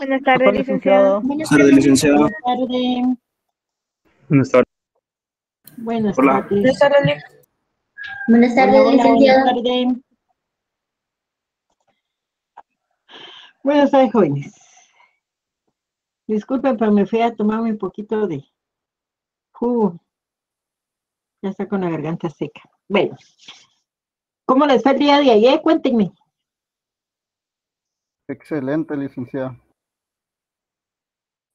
Buenas tardes, licenciada. Buenas tardes, licenciada. Buenas tardes. Buenas tardes. Buenas Hola. tardes. Buenas tardes, Lic. Buenas tardes, Hola, hola, licenciada. buenas tardes. Buenas tardes, jóvenes. Disculpen, pero me fui a tomarme un poquito de jugo. Ya está con la garganta seca. Bueno, ¿cómo les fue el día de ayer? Cuéntenme. Excelente, licenciada.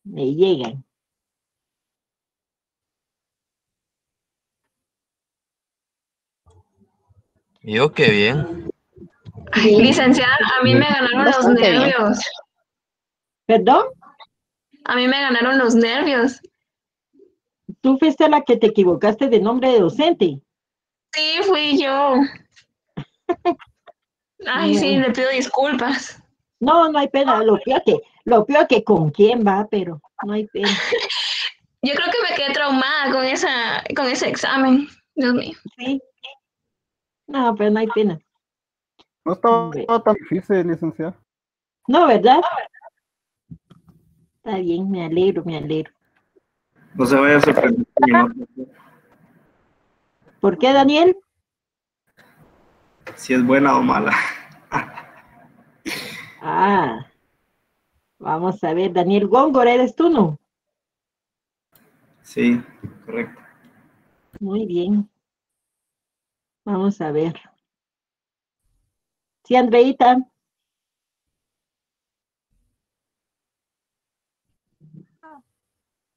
Me llegan. Yo qué bien. Bien. Licenciada, a mí me ganaron los Bastante bien. nervios. ¿Perdón? A mí me ganaron los nervios. Tú fuiste la que te equivocaste de nombre de docente. Sí, fui yo. Ay, sí, Bueno. le pido disculpas. No, no hay pena. Lo peor que con quién va, pero no hay pena. Yo creo que me quedé traumada con ese examen. Dios mío. Sí. No, pero no hay pena. No estaba Bueno. tan difícil, licenciada. No, ¿verdad? Está bien, me alegro, me alegro. No se vaya a sorprender con mi nota. ¿Por qué, Daniel? Si es buena o mala. Ah, vamos a ver, Daniel Góngora, ¿eres tú, no? Sí, correcto. Muy bien. Vamos a ver. Sí, Andreita.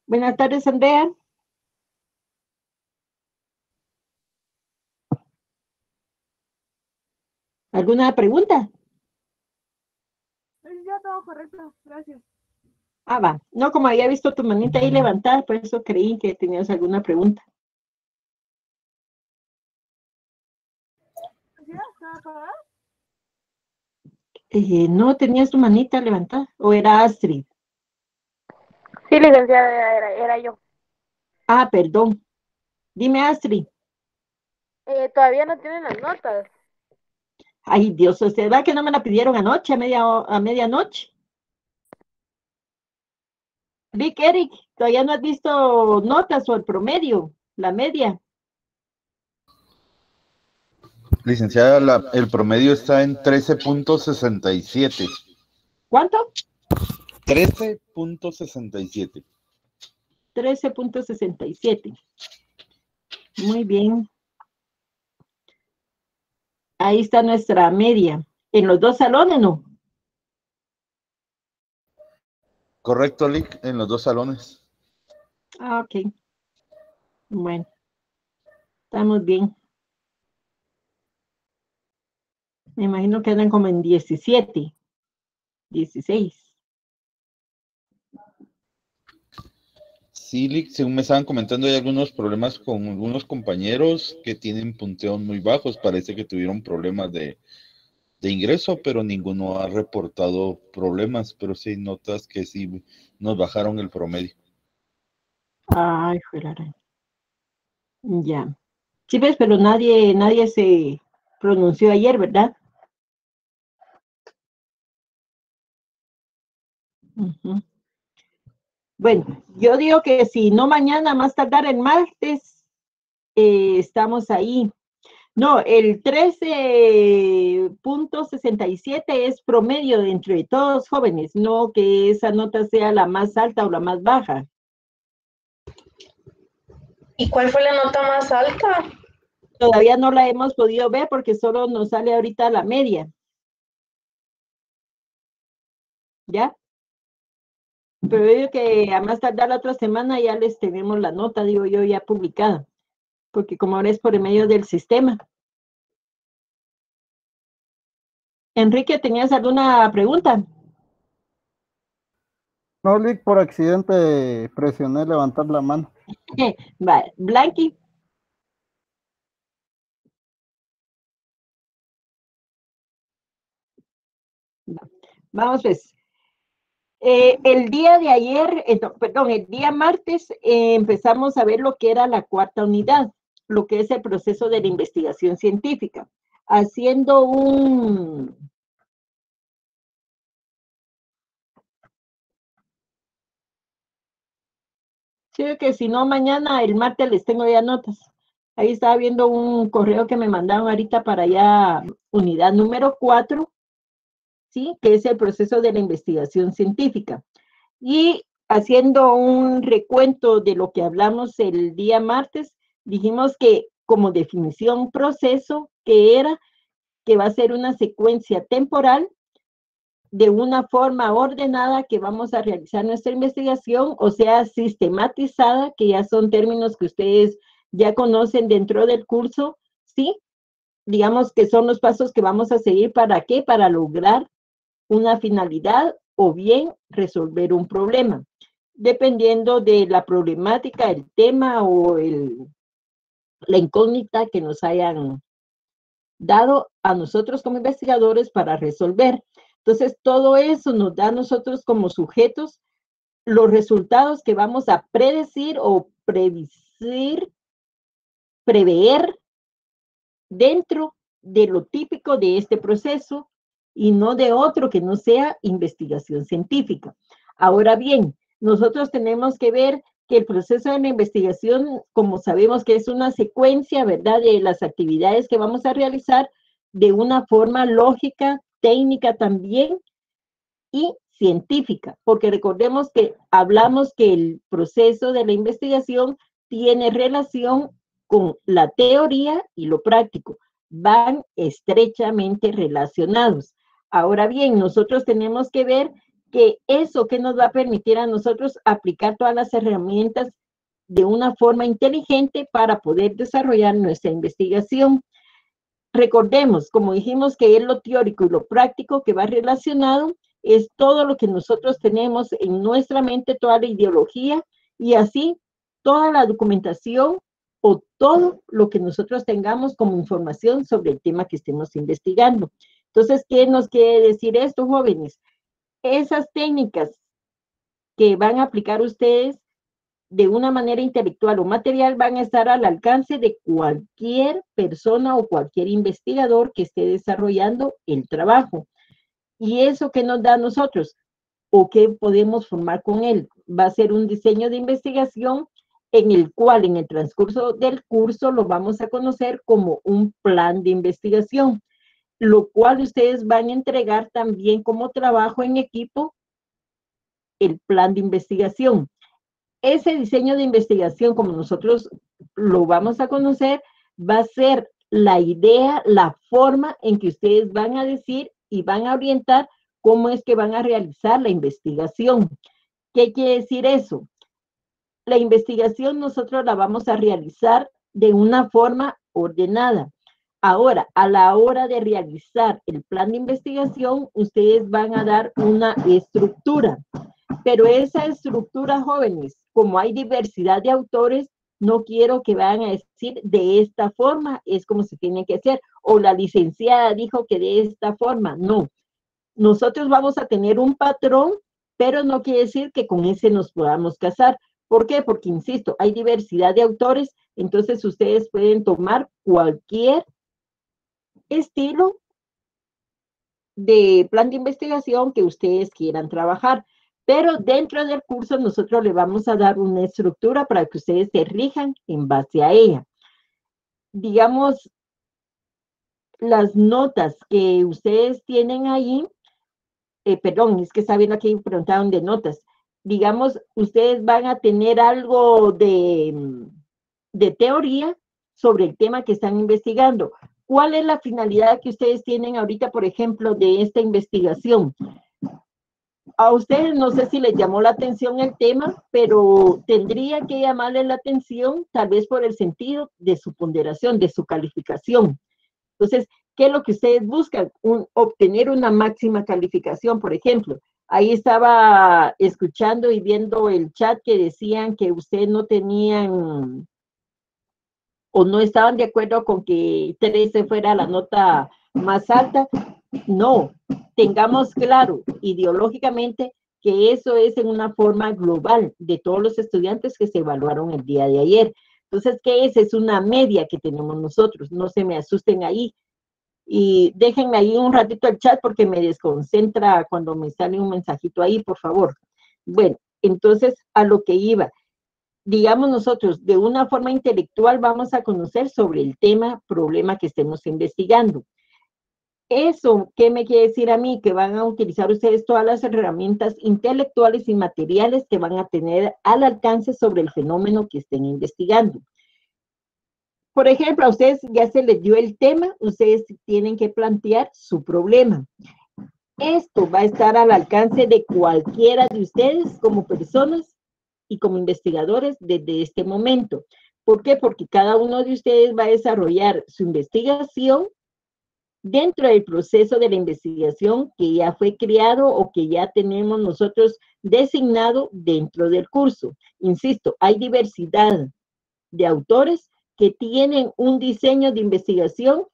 Buenas tardes, Andrea. ¿Alguna pregunta? Ya todo correcto, gracias. Ah, va. No, como había visto tu manita ahí levantada, por eso creí que tenías alguna pregunta. ¿Ya está apagada? No tenías tu manita levantada, o era Astrid. Sí, licenciada, era yo. Ah, perdón. Dime, Astrid. Todavía no tienen las notas. Ay, Dios, ¿usted va que no me la pidieron anoche, a medianoche? Vic, Eric, todavía no has visto notas o el promedio, la media. Licenciada, el promedio está en 13.67. ¿Cuánto? 13.67. 13.67. Muy bien. Ahí está nuestra media. En los dos salones, ¿no? Correcto, Lick, en los dos salones. Ah, ok. Bueno, estamos bien. Me imagino que andan como en 17, 16. Sí, Lick, según me estaban comentando, hay algunos problemas con algunos compañeros que tienen punteos muy bajos. Parece que tuvieron problemas de ingreso, pero ninguno ha reportado problemas. Pero sí notas que sí nos bajaron el promedio. Ay, fuera. Ya. Sí, ves, pero nadie se pronunció ayer, ¿verdad? Ujú. Bueno, yo digo que si no mañana, más tardar el martes, estamos ahí. No, el 13.67 es promedio de entre todos jóvenes, no que esa nota sea la más alta o la más baja. ¿Y cuál fue la nota más alta? Todavía no la hemos podido ver porque solo nos sale ahorita la media. ¿Ya? Pero yo digo que a más tardar la otra semana ya les tenemos la nota, digo yo, ya publicada. Porque como ahora es por el medio del sistema. Enrique, ¿tenías alguna pregunta? No, Lick, por accidente presioné levantar la mano. Va, Blanqui. Vamos pues. El día de ayer, perdón, el día martes empezamos a ver lo que era la cuarta unidad, lo que es el proceso de la investigación científica, haciendo Sí, que si no, mañana, el martes, les tengo ya notas. Ahí estaba viendo un correo que me mandaron ahorita para allá, unidad número 4, ¿sí? Que es el proceso de la investigación científica. Y haciendo un recuento de lo que hablamos el día martes, dijimos que como definición proceso, que era que va a ser una secuencia temporal de una forma ordenada que vamos a realizar nuestra investigación, o sea, sistematizada, que ya son términos que ustedes ya conocen dentro del curso, ¿sí? Digamos que son los pasos que vamos a seguir, ¿para qué? Para lograr una finalidad o bien resolver un problema, dependiendo de la problemática, el tema o la incógnita que nos hayan dado a nosotros como investigadores para resolver. Entonces, todo eso nos da a nosotros como sujetos los resultados que vamos a predecir o prever dentro de lo típico de este proceso y no de otro que no sea investigación científica. Ahora bien, nosotros tenemos que ver que el proceso de la investigación, como sabemos que es una secuencia, ¿verdad?, de las actividades que vamos a realizar de una forma lógica, técnica también y científica, porque recordemos que hablamos que el proceso de la investigación tiene relación con la teoría y lo práctico, van estrechamente relacionados. Ahora bien, nosotros tenemos que ver que eso que nos va a permitir a nosotros aplicar todas las herramientas de una forma inteligente para poder desarrollar nuestra investigación. Recordemos, como dijimos, que es lo teórico y lo práctico que va relacionado, es todo lo que nosotros tenemos en nuestra mente, toda la ideología y así toda la documentación o todo lo que nosotros tengamos como información sobre el tema que estemos investigando. Entonces, ¿qué nos quiere decir esto, jóvenes? Esas técnicas que van a aplicar ustedes de una manera intelectual o material van a estar al alcance de cualquier persona o cualquier investigador que esté desarrollando el trabajo. ¿Y eso qué nos da a nosotros? ¿O qué podemos formar con él? Va a ser un diseño de investigación en el cual en el transcurso del curso lo vamos a conocer como un plan de investigación, lo cual ustedes van a entregar también como trabajo en equipo el plan de investigación. Ese diseño de investigación, como nosotros lo vamos a conocer, va a ser la idea, la forma en que ustedes van a decir y van a orientar cómo es que van a realizar la investigación. ¿Qué quiere decir eso? La investigación nosotros la vamos a realizar de una forma ordenada. Ahora, a la hora de realizar el plan de investigación, ustedes van a dar una estructura. Pero esa estructura, jóvenes, como hay diversidad de autores, no quiero que vayan a decir de esta forma es como se tiene que hacer, o la licenciada dijo que de esta forma, no. Nosotros vamos a tener un patrón, pero no quiere decir que con ese nos podamos casar. ¿Por qué? Porque, insisto, hay diversidad de autores, entonces ustedes pueden tomar cualquier estilo de plan de investigación que ustedes quieran trabajar. Pero dentro del curso nosotros le vamos a dar una estructura para que ustedes se rijan en base a ella. Digamos, las notas que ustedes tienen ahí, perdón, es que está viendo aquí, preguntaron de notas. Digamos, ustedes van a tener algo de teoría sobre el tema que están investigando. ¿Cuál es la finalidad que ustedes tienen ahorita, por ejemplo, de esta investigación? A ustedes no sé si les llamó la atención el tema, pero tendría que llamarles la atención tal vez por el sentido de su ponderación, de su calificación. Entonces, ¿qué es lo que ustedes buscan? Obtener una máxima calificación, por ejemplo. Ahí estaba escuchando y viendo el chat que decían que ustedes no tenían o no estaban de acuerdo con que 13 fuera la nota más alta. No, tengamos claro ideológicamente que eso es en una forma global de todos los estudiantes que se evaluaron el día de ayer. Entonces, ¿qué es? Es una media que tenemos nosotros, no se me asusten ahí. Y déjenme ahí un ratito el chat porque me desconcentra cuando me sale un mensajito ahí, por favor. Bueno, entonces a lo que iba. digamos nosotros, de una forma intelectual vamos a conocer sobre el tema, problema que estemos investigando. Eso, ¿qué me quiere decir a mí? Que van a utilizar ustedes todas las herramientas intelectuales y materiales que van a tener al alcance sobre el fenómeno que estén investigando. Por ejemplo, a ustedes ya se les dio el tema, ustedes tienen que plantear su problema. Esto va a estar al alcance de cualquiera de ustedes como personas y como investigadores desde este momento. ¿Por qué? Porque cada uno de ustedes va a desarrollar su investigación dentro del proceso de la investigación que ya fue creado o que ya tenemos nosotros designado dentro del curso. Insisto, hay diversidad de autores que tienen un diseño de investigación,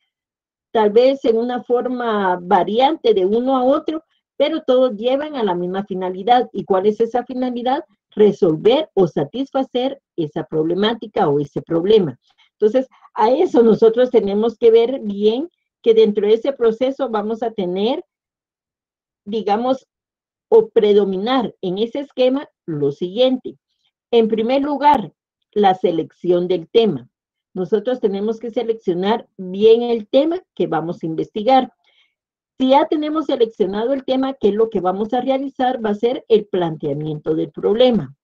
tal vez en una forma variante de uno a otro, pero todos llevan a la misma finalidad. ¿Y cuál es esa finalidad? Resolver o satisfacer esa problemática o ese problema. Entonces, a eso nosotros tenemos que ver bien que dentro de ese proceso vamos a tener, digamos, o predominar en ese esquema lo siguiente. En primer lugar, la selección del tema. Nosotros tenemos que seleccionar bien el tema que vamos a investigar. Si ya tenemos seleccionado el tema, ¿qué es lo que vamos a realizar? Va a ser el planteamiento del problema.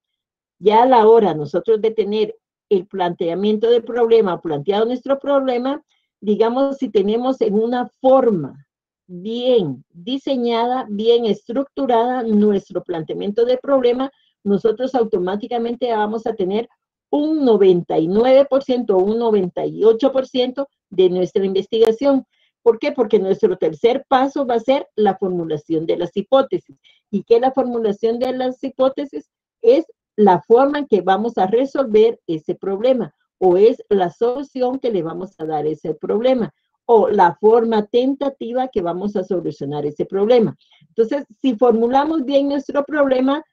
Ya a la hora nosotros de tener el planteamiento del problema, planteado nuestro problema, digamos, si tenemos en una forma bien diseñada, bien estructurada nuestro planteamiento de problema, nosotros automáticamente vamos a tener un 99% o un 98% de nuestra investigación. ¿Por qué? Porque nuestro tercer paso va a ser la formulación de las hipótesis. ¿Y qué es la formulación de las hipótesis? Es la forma en que vamos a resolver ese problema, o es la solución que le vamos a dar a ese problema, o la forma tentativa que vamos a solucionar ese problema. Entonces, si formulamos bien nuestro problema,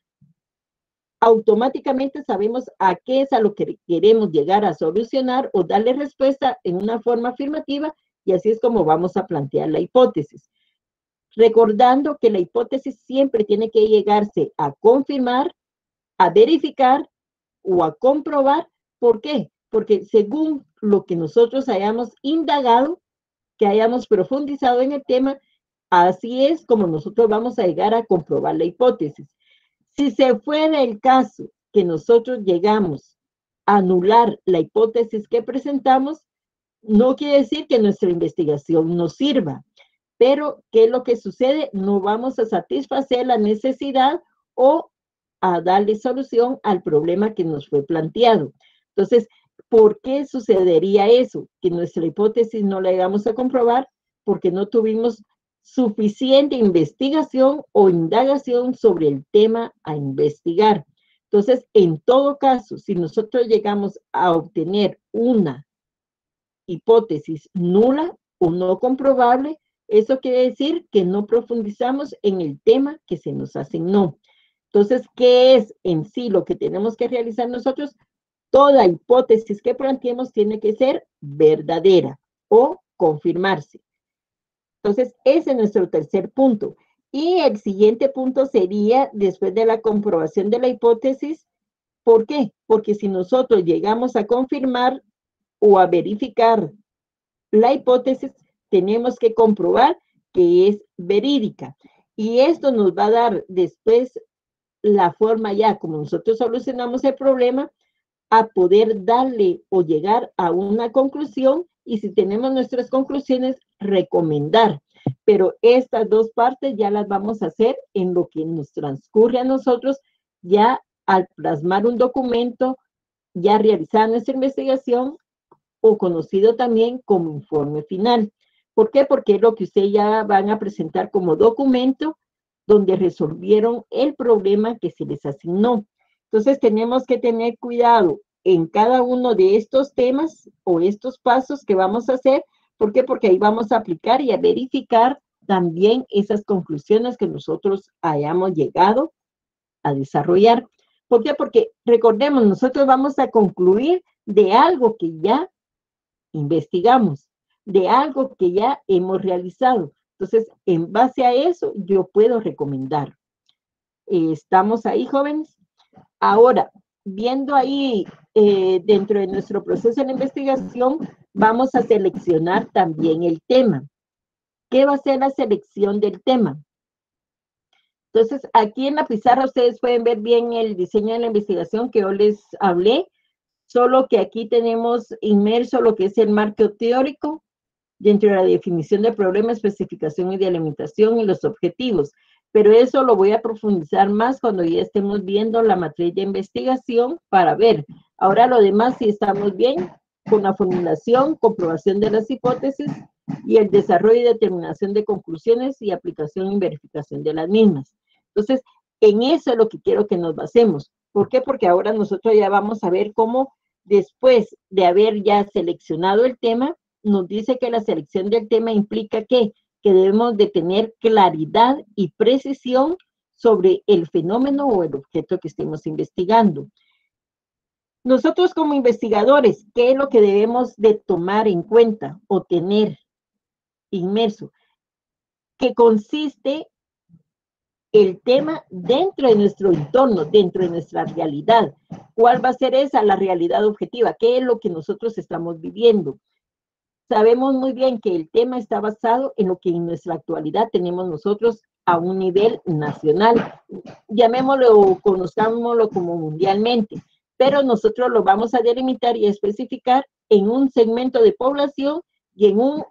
automáticamente sabemos a qué es a lo que queremos llegar a solucionar o darle respuesta en una forma afirmativa, y así es como vamos a plantear la hipótesis. Recordando que la hipótesis siempre tiene que llegarse a confirmar, a verificar o a comprobar. ¿Por qué? Porque según lo que nosotros hayamos indagado, que hayamos profundizado en el tema, así es como nosotros vamos a llegar a comprobar la hipótesis. Si se fuera el caso que nosotros llegamos a anular la hipótesis que presentamos, no quiere decir que nuestra investigación no sirva, pero ¿qué es lo que sucede? No vamos a satisfacer la necesidad o a darle solución al problema que nos fue planteado. Entonces, ¿por qué sucedería eso? Que nuestra hipótesis no la llegamos a comprobar porque no tuvimos suficiente investigación o indagación sobre el tema a investigar. Entonces, en todo caso, si nosotros llegamos a obtener una hipótesis nula o no comprobable, eso quiere decir que no profundizamos en el tema que se nos asignó. Entonces, ¿qué es en sí lo que tenemos que realizar nosotros? Toda hipótesis que planteemos tiene que ser verdadera o confirmarse. Entonces, ese es nuestro tercer punto. Y el siguiente punto sería, después de la comprobación de la hipótesis, ¿por qué? Porque si nosotros llegamos a confirmar o a verificar la hipótesis, tenemos que comprobar que es verídica. Y esto nos va a dar después la forma ya, como nosotros solucionamos el problema, a poder darle o llegar a una conclusión, y si tenemos nuestras conclusiones, recomendar. Pero estas dos partes ya las vamos a hacer en lo que nos transcurre a nosotros, ya al plasmar un documento, ya realizar nuestra investigación, o conocido también como informe final. ¿Por qué? Porque es lo que ustedes ya van a presentar como documento donde resolvieron el problema que se les asignó. Entonces tenemos que tener cuidado en cada uno de estos temas o estos pasos que vamos a hacer. ¿Por qué? Porque ahí vamos a aplicar y a verificar también esas conclusiones que nosotros hayamos llegado a desarrollar. ¿Por qué? Porque recordemos, nosotros vamos a concluir de algo que ya investigamos, de algo que ya hemos realizado. Entonces, en base a eso, yo puedo recomendar. ¿Estamos ahí, jóvenes? Ahora, viendo ahí dentro de nuestro proceso de investigación, vamos a seleccionar también el tema. ¿Qué va a ser la selección del tema? Entonces, aquí en la pizarra ustedes pueden ver bien el diseño de la investigación que yo les hablé, solo que aquí tenemos inmerso lo que es el marco teórico dentro de la definición de problema, especificación y delimitación y los objetivos. Pero eso lo voy a profundizar más cuando ya estemos viendo la matriz de investigación para ver. Ahora lo demás, si estamos bien con la formulación, comprobación de las hipótesis y el desarrollo y determinación de conclusiones y aplicación y verificación de las mismas. Entonces, en eso es lo que quiero que nos basemos. ¿Por qué? Porque ahora nosotros ya vamos a ver cómo después de haber ya seleccionado el tema, nos dice que la selección del tema implica que debemos de tener claridad y precisión sobre el fenómeno o el objeto que estemos investigando. Nosotros como investigadores, ¿qué es lo que debemos de tomar en cuenta o tener inmerso? Que consiste el tema dentro de nuestro entorno, dentro de nuestra realidad. ¿Cuál va a ser esa, la realidad objetiva? ¿Qué es lo que nosotros estamos viviendo? Sabemos muy bien que el tema está basado en lo que en nuestra actualidad tenemos nosotros a un nivel nacional. Llamémoslo o conozcámoslo como mundialmente, pero nosotros lo vamos a delimitar y especificar en un segmento de población y en un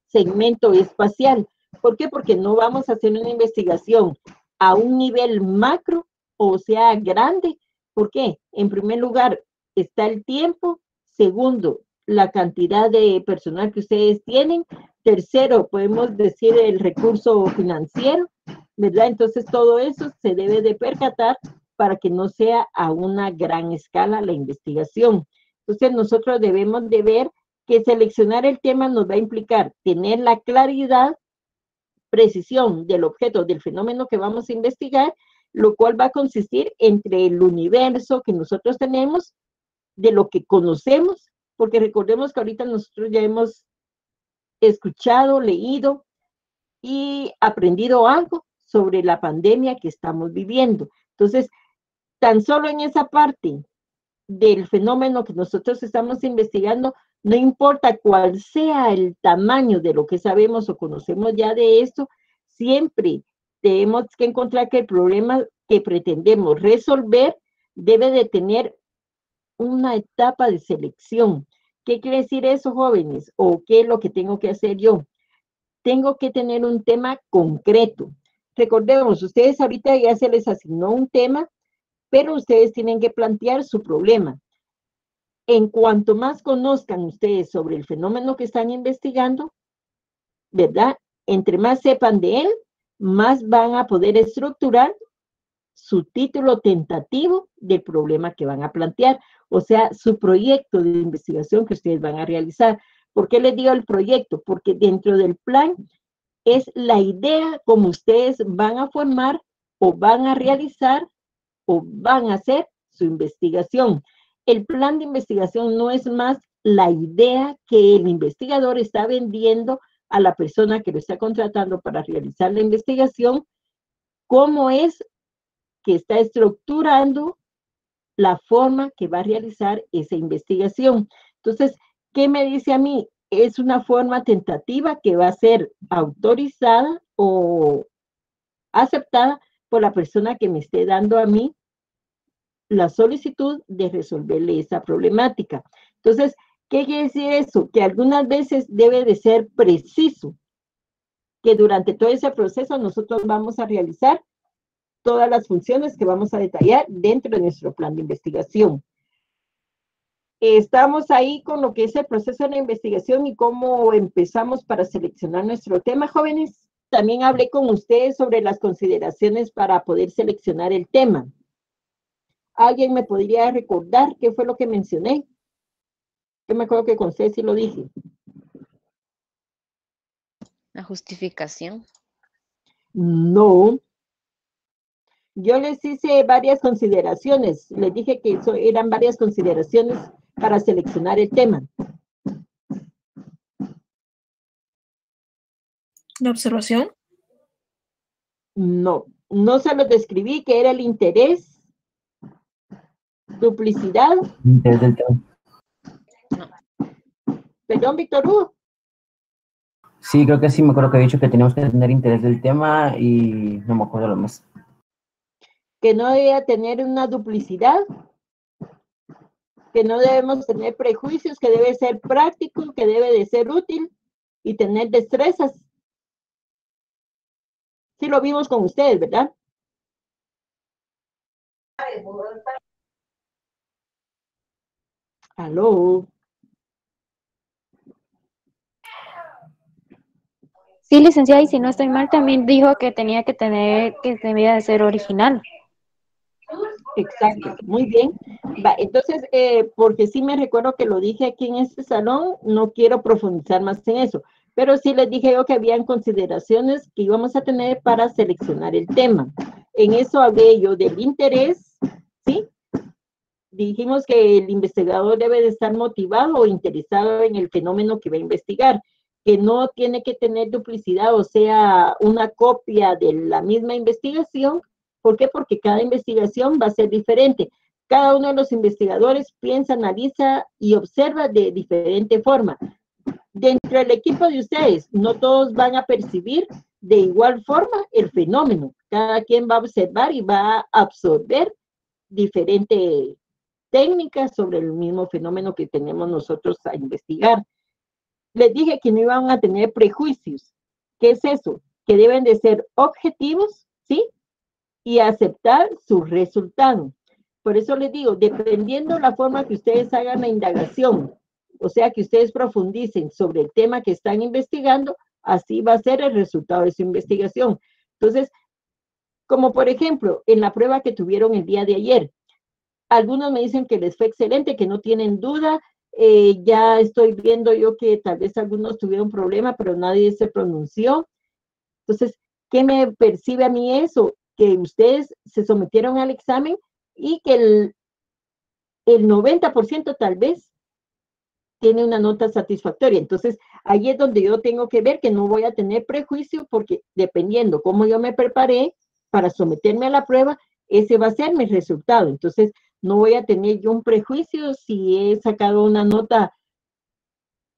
segmento espacial. ¿Por qué? Porque no vamos a hacer una investigación a un nivel macro, o sea, grande. ¿Por qué? En primer lugar, está el tiempo. Segundo, la cantidad de personal que ustedes tienen. Tercero, podemos decir el recurso financiero, ¿verdad? Entonces, todo eso se debe de percatar para que no sea a una gran escala la investigación. Entonces, nosotros debemos de ver que seleccionar el tema nos va a implicar tener la claridad, precisión del objeto, del fenómeno que vamos a investigar, lo cual va a consistir entre el universo que nosotros tenemos, de lo que conocemos, porque recordemos que ahorita nosotros ya hemos escuchado, leído y aprendido algo sobre la pandemia que estamos viviendo. Entonces, tan solo en esa parte del fenómeno que nosotros estamos investigando, no importa cuál sea el tamaño de lo que sabemos o conocemos ya de esto, siempre tenemos que encontrar que el problema que pretendemos resolver debe de tener una etapa de selección. ¿Qué quiere decir eso, jóvenes? ¿O qué es lo que tengo que hacer yo? Tengo que tener un tema concreto. Recordemos, ustedes ahorita ya se les asignó un tema, pero ustedes tienen que plantear su problema. En cuanto más conozcan ustedes sobre el fenómeno que están investigando, ¿verdad? Entre más sepan de él, más van a poder estructurar su título tentativo del problema que van a plantear, o sea, su proyecto de investigación que ustedes van a realizar. ¿Por qué les digo el proyecto? Porque dentro del plan es la idea como ustedes van a formar o van a realizar o van a hacer su investigación. El plan de investigación no es más la idea que el investigador está vendiendo a la persona que lo está contratando para realizar la investigación, cómo es que está estructurando la forma que va a realizar esa investigación. Entonces, ¿qué me dice a mí? Es una forma tentativa que va a ser autorizada o aceptada por la persona que me esté dando a mí la solicitud de resolverle esa problemática. Entonces, ¿qué quiere decir eso? Que algunas veces debe de ser preciso, que durante todo ese proceso nosotros vamos a realizar todas las funciones que vamos a detallar dentro de nuestro plan de investigación. Estamos ahí con lo que es el proceso de la investigación y cómo empezamos para seleccionar nuestro tema, jóvenes. También hablé con ustedes sobre las consideraciones para poder seleccionar el tema. ¿Alguien me podría recordar qué fue lo que mencioné? Yo me acuerdo que con ustedes sí lo dije. La justificación. No. Yo les hice varias consideraciones. Les dije que eso eran varias consideraciones para seleccionar el tema. ¿La observación? No, no se los describí, que era el interés duplicidad. Interés del tema. Perdón, Víctor Hugo. Sí, creo que sí, me acuerdo que he dicho que teníamos que tener interés del tema y no me acuerdo lo más. Que no debe tener una duplicidad, que no debemos tener prejuicios, que debe ser práctico, que debe de ser útil y tener destrezas. Sí lo vimos con ustedes, ¿verdad? Aló. Sí, licenciada, y si no estoy mal, también dijo que tenía que tener, que debía de ser original. Exacto, muy bien. Va, entonces, porque sí me recuerdo que lo dije aquí en este salón, no quiero profundizar más en eso, pero sí les dije yo que habían consideraciones que íbamos a tener para seleccionar el tema. En eso hablé yo del interés, ¿sí? Dijimos que el investigador debe de estar motivado o interesado en el fenómeno que va a investigar, que no tiene que tener duplicidad, o sea, una copia de la misma investigación. ¿Por qué? Porque cada investigación va a ser diferente. Cada uno de los investigadores piensa, analiza y observa de diferente forma. Dentro del equipo de ustedes, no todos van a percibir de igual forma el fenómeno. Cada quien va a observar y va a absorber diferentes técnicas sobre el mismo fenómeno que tenemos nosotros a investigar. Les dije que no iban a tener prejuicios. ¿Qué es eso? Que deben de ser objetivos, ¿sí? Y aceptar su resultado. Por eso les digo, dependiendo la forma que ustedes hagan la indagación, o sea, que ustedes profundicen sobre el tema que están investigando, así va a ser el resultado de su investigación. Entonces, como por ejemplo, en la prueba que tuvieron el día de ayer, algunos me dicen que les fue excelente, que no tienen duda. Ya estoy viendo yo que tal vez algunos tuvieron problema, pero nadie se pronunció. Entonces, ¿qué me percibe a mí eso? Que ustedes se sometieron al examen y que el 90% tal vez tiene una nota satisfactoria. Entonces, ahí es donde yo tengo que ver que no voy a tener prejuicio, porque dependiendo cómo yo me preparé para someterme a la prueba, ese va a ser mi resultado. Entonces, no voy a tener yo un prejuicio si he sacado una nota,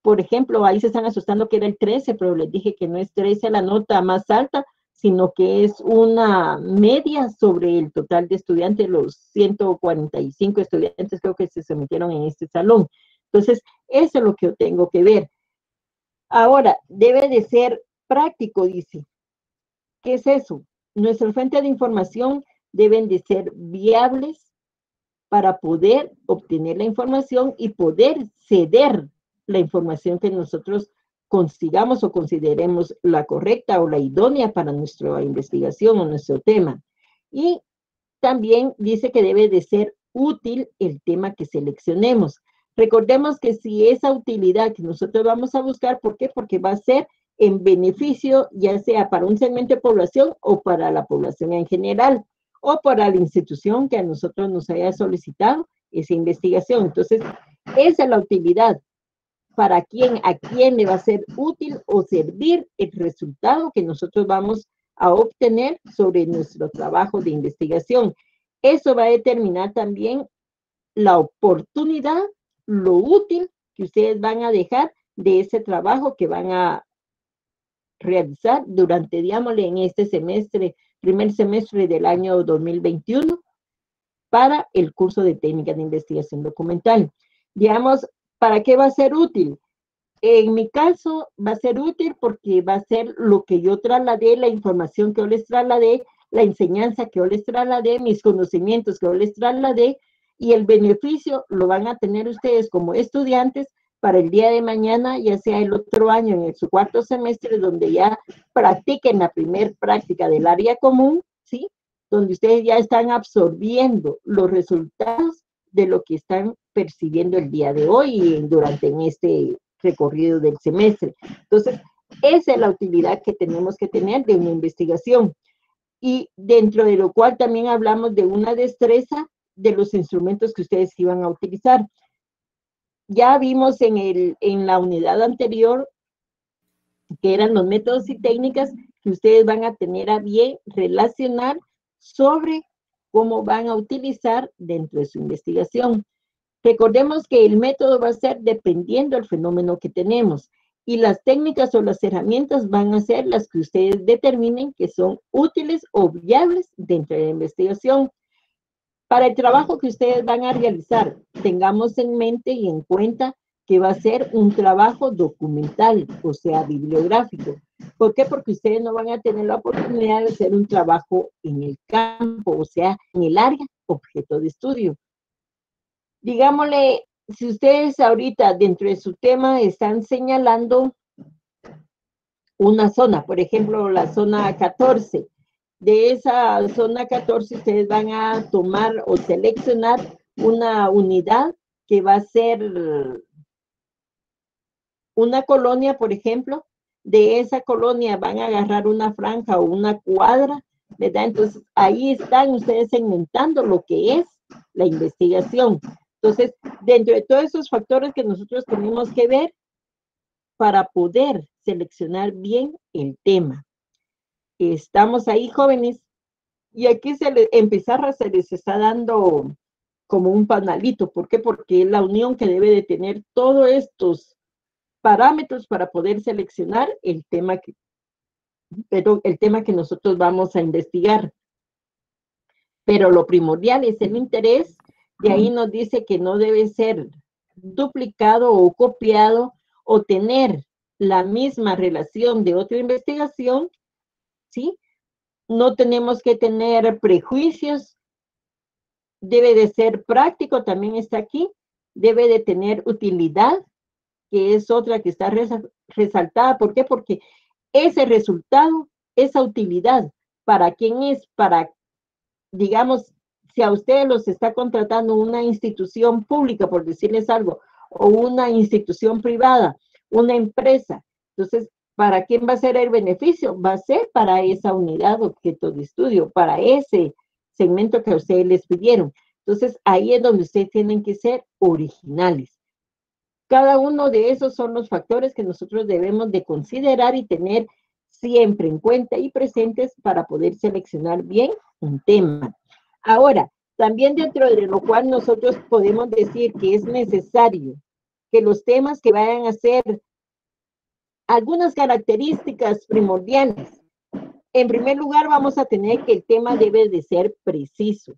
por ejemplo, ahí se están asustando que era el 13, pero les dije que no es 13 la nota más alta, sino que es una media sobre el total de estudiantes, los 145 estudiantes creo que se sometieron en este salón. Entonces, eso es lo que yo tengo que ver. Ahora, debe de ser práctico, dice. ¿Qué es eso? Nuestras fuentes de información deben de ser viables para poder obtener la información y poder ceder la información que nosotros consigamos o consideremos la correcta o la idónea para nuestra investigación o nuestro tema. Y también dice que debe de ser útil el tema que seleccionemos. Recordemos que si esa utilidad que nosotros vamos a buscar, ¿por qué? Porque va a ser en beneficio, ya sea para un segmento de población o para la población en general, o para la institución que a nosotros nos haya solicitado esa investigación. Entonces, esa es la utilidad. ¿Para quién? ¿A quién le va a ser útil o servir el resultado que nosotros vamos a obtener sobre nuestro trabajo de investigación? Eso va a determinar también la oportunidad, lo útil que ustedes van a dejar de ese trabajo que van a realizar durante, digámosle, en este semestre, primer semestre del año 2021 para el curso de técnicas de investigación documental. Digamos, ¿para qué va a ser útil? En mi caso va a ser útil porque va a ser lo que yo trasladé, la información que yo les trasladé, la enseñanza que yo les trasladé, mis conocimientos que yo les trasladé, y el beneficio lo van a tener ustedes como estudiantes para el día de mañana, ya sea el otro año en su cuarto semestre, donde ya practiquen la primer práctica del área común, ¿sí? Donde ustedes ya están absorbiendo los resultados de lo que están percibiendo el día de hoy y durante en este recorrido del semestre. Entonces, esa es la utilidad que tenemos que tener de una investigación. Y dentro de lo cual también hablamos de una destreza de los instrumentos que ustedes iban a utilizar. Ya vimos en la unidad anterior que eran los métodos y técnicas que ustedes van a tener a bien relacionar sobre cómo van a utilizar dentro de su investigación. Recordemos que el método va a ser dependiendo del fenómeno que tenemos y las técnicas o las herramientas van a ser las que ustedes determinen que son útiles o viables dentro de la investigación. Para el trabajo que ustedes van a realizar, tengamos en mente y en cuenta que va a ser un trabajo documental, o sea, bibliográfico. ¿Por qué? Porque ustedes no van a tener la oportunidad de hacer un trabajo en el campo, o sea, en el área objeto de estudio. Digámosle, si ustedes ahorita dentro de su tema están señalando una zona, por ejemplo, la zona 14, de esa zona 14 ustedes van a tomar o seleccionar una unidad que va a ser una colonia, por ejemplo. De esa colonia van a agarrar una franja o una cuadra, ¿verdad? Entonces, ahí están ustedes segmentando lo que es la investigación. Entonces, dentro de todos esos factores que nosotros tenemos que ver para poder seleccionar bien el tema. Estamos ahí, jóvenes, y aquí en pizarra se les está dando como un panalito. ¿Por qué? Porque es la unión que debe de tener todos estos parámetros para poder seleccionar el tema que nosotros vamos a investigar. Pero lo primordial es el interés. De ahí nos dice que no debe ser duplicado o copiado o tener la misma relación de otra investigación, ¿sí? No tenemos que tener prejuicios. Debe de ser práctico, también está aquí. Debe de tener utilidad, que es otra que está resaltada. ¿Por qué? Porque ese resultado, esa utilidad, ¿para quién es? Para, digamos, si a ustedes los está contratando una institución pública, por decirles algo, o una institución privada, una empresa, entonces, ¿para quién va a ser el beneficio? Va a ser para esa unidad objeto de estudio, para ese segmento que a ustedes les pidieron. Entonces, ahí es donde ustedes tienen que ser originales. Cada uno de esos son los factores que nosotros debemos de considerar y tener siempre en cuenta y presentes para poder seleccionar bien un tema. Ahora, también dentro de lo cual nosotros podemos decir que es necesario que los temas que vayan a ser algunas características primordiales. En primer lugar, vamos a tener que el tema debe de ser preciso.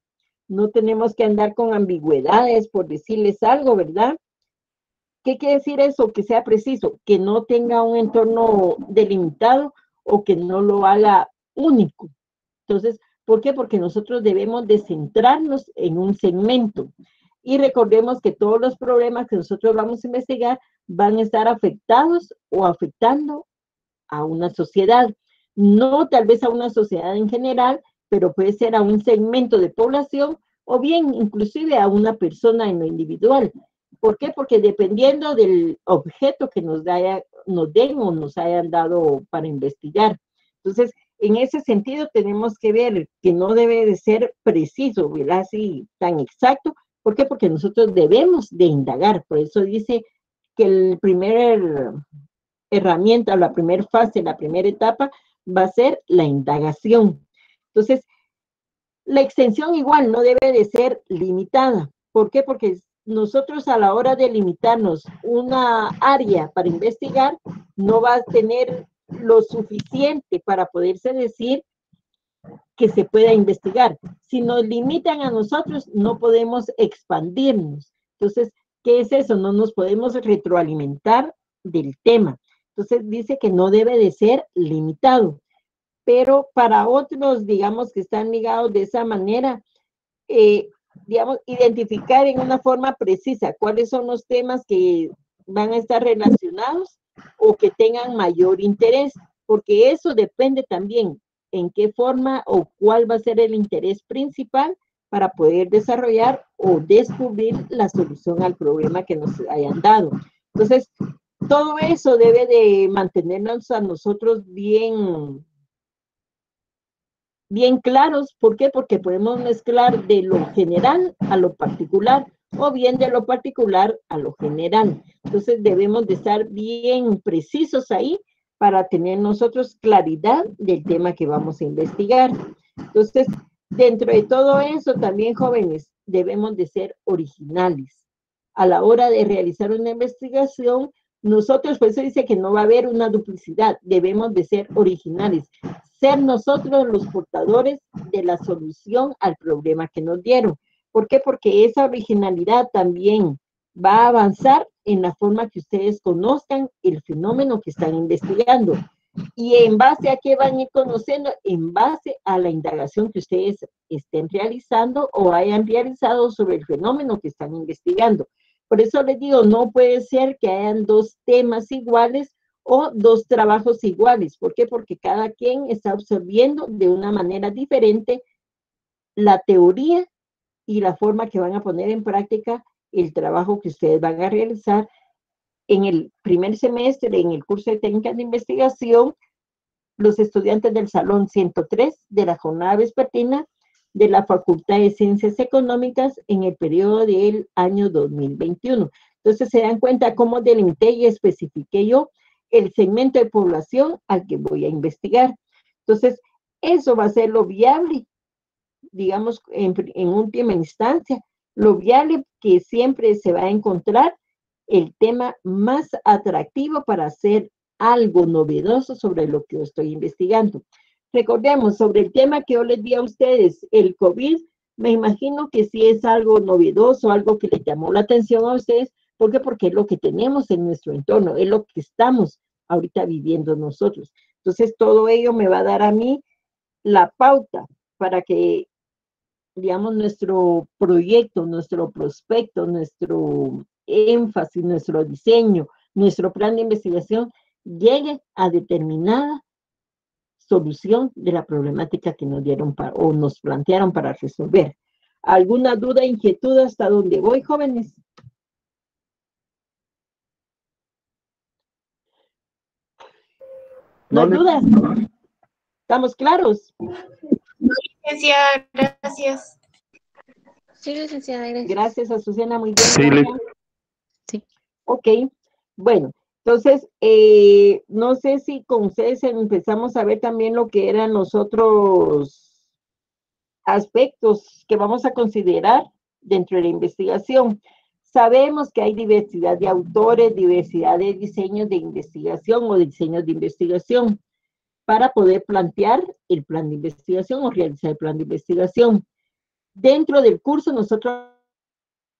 No tenemos que andar con ambigüedades por decirles algo, ¿verdad? ¿Qué quiere decir eso? Que sea preciso, que no tenga un entorno delimitado o que no lo haga único. Entonces, ¿por qué? Porque nosotros debemos de centrarnos en un segmento. Y recordemos que todos los problemas que nosotros vamos a investigar van a estar afectados o afectando a una sociedad. No tal vez a una sociedad en general, pero puede ser a un segmento de población o bien inclusive a una persona en lo individual. ¿Por qué? Porque dependiendo del objeto que nos den o nos hayan dado para investigar. Entonces, en ese sentido tenemos que ver que no debe de ser preciso, ¿verdad? Así tan exacto. ¿Por qué? Porque nosotros debemos de indagar. Por eso dice que el primer herramienta, la primera fase, la primera etapa va a ser la indagación. Entonces, la extensión igual no debe de ser limitada. ¿Por qué? Porque nosotros a la hora de limitarnos una área para investigar, no va a tener lo suficiente para poderse decir que se pueda investigar. Si nos limitan a nosotros, no podemos expandirnos. Entonces, ¿qué es eso? No nos podemos retroalimentar del tema. Entonces, dice que no debe de ser limitado. Pero para otros, digamos, que están ligados de esa manera, digamos, identificar en una forma precisa cuáles son los temas que van a estar relacionados o que tengan mayor interés, porque eso depende también en qué forma o cuál va a ser el interés principal para poder desarrollar o descubrir la solución al problema que nos hayan dado. Entonces, todo eso debe de mantenernos a nosotros bien claros. ¿Por qué? Porque podemos mezclar de lo general a lo particular o bien de lo particular a lo general. Entonces debemos de estar bien precisos ahí para tener nosotros claridad del tema que vamos a investigar. Entonces, Dentro de todo eso, también jóvenes, debemos de ser originales. A la hora de realizar una investigación, nosotros, por eso dice que no va a haber una duplicidad, debemos de ser originales, ser nosotros los portadores de la solución al problema que nos dieron. ¿Por qué? Porque esa originalidad también va a avanzar en la forma que ustedes conozcan el fenómeno que están investigando. ¿Y en base a qué van a ir conociendo? En base a la indagación que ustedes estén realizando o hayan realizado sobre el fenómeno que están investigando. Por eso les digo, no puede ser que hayan dos temas iguales o dos trabajos iguales. ¿Por qué? Porque cada quien está absorbiendo de una manera diferente la teoría y la forma que van a poner en práctica el trabajo que ustedes van a realizar en el primer semestre, en el curso de técnicas de investigación, los estudiantes del Salón 103 de la jornada vespertina de la Facultad de Ciencias Económicas en el periodo del año 2021. Entonces se dan cuenta cómo delimité y especifiqué yo el segmento de población al que voy a investigar. Entonces, eso va a ser lo viable, digamos, en última instancia, lo viable que siempre se va a encontrar el tema más atractivo para hacer algo novedoso sobre lo que yo estoy investigando. Recordemos, sobre el tema que yo les di a ustedes, el COVID, me imagino que sí es algo novedoso, algo que les llamó la atención a ustedes. ¿Por qué? Porque es lo que tenemos en nuestro entorno, es lo que estamos ahorita viviendo nosotros. Entonces, todo ello me va a dar a mí la pauta para que, digamos, nuestro proyecto, nuestro prospecto, nuestro énfasis, nuestro diseño, nuestro plan de investigación llegue a determinada solución de la problemática que nos dieron o nos plantearon para resolver. ¿Alguna duda, inquietud hasta dónde voy, jóvenes? ¿No hay dudas? ¿Estamos claros? Licenciada, gracias. Sí, licenciada, gracias. Gracias, Azucena, muy bien. Sí, Sí. Ok, bueno, entonces, no sé si con ustedes empezamos a ver también lo que eran los otros aspectos que vamos a considerar dentro de la investigación. Sabemos que hay diversidad de autores, diversidad de diseños de investigación o diseños de investigación para poder plantear el plan de investigación o realizar el plan de investigación. Dentro del curso nosotros vamos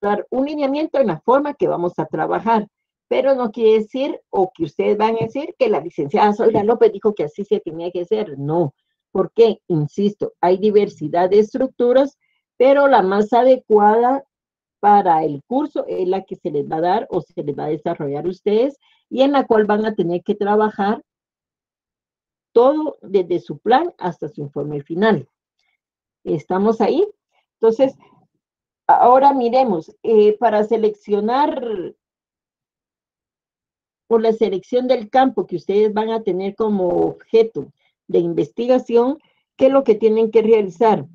a dar un lineamiento en la forma que vamos a trabajar, pero no quiere decir, o que ustedes van a decir, que la licenciada Zoila López dijo que así se tenía que hacer. No, porque, insisto, hay diversidad de estructuras, pero la más adecuada para el curso es la que se les va a dar o se les va a desarrollar a ustedes y en la cual van a tener que trabajar todo desde su plan hasta su informe final. ¿Estamos ahí? Entonces, ahora miremos, para seleccionar o la selección del campo que ustedes van a tener como objeto de investigación, ¿qué es lo que tienen que realizar?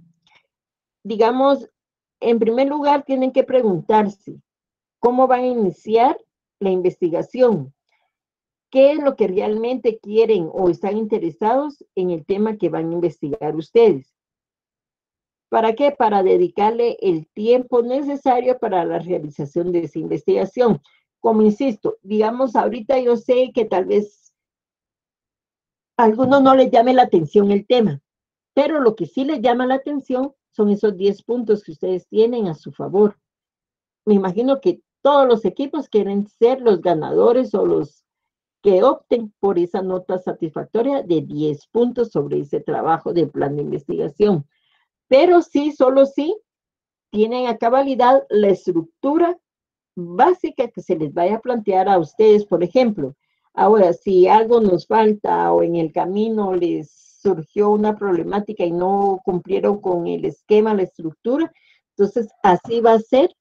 Digamos, en primer lugar, tienen que preguntarse cómo van a iniciar la investigación, qué es lo que realmente quieren o están interesados en el tema que van a investigar ustedes. ¿Para qué? Para dedicarle el tiempo necesario para la realización de esa investigación. Como insisto, digamos, ahorita yo sé que tal vez a algunos no les llame la atención el tema, pero lo que sí les llama la atención son esos 10 puntos que ustedes tienen a su favor. Me imagino que todos los equipos quieren ser los ganadores o los que opten por esa nota satisfactoria de 10 puntos sobre ese trabajo de plan de investigación. Pero sí, solo sí, tienen a cabalidad la estructura básica que se les vaya a plantear a ustedes, por ejemplo. Ahora, si algo nos falta o en el camino les surgió una problemática y no cumplieron con el esquema, la estructura, entonces así va a ser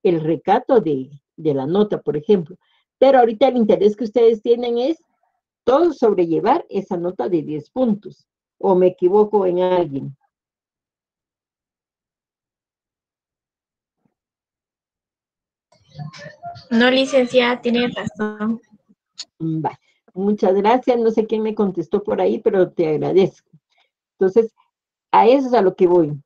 el recato de la nota, por ejemplo. Pero ahorita el interés que ustedes tienen es todo sobrellevar esa nota de 10 puntos. ¿O me equivoco en alguien? No, licenciada, tiene razón. Va. Muchas gracias. No sé quién me contestó por ahí, pero te agradezco. Entonces, a eso es a lo que voy.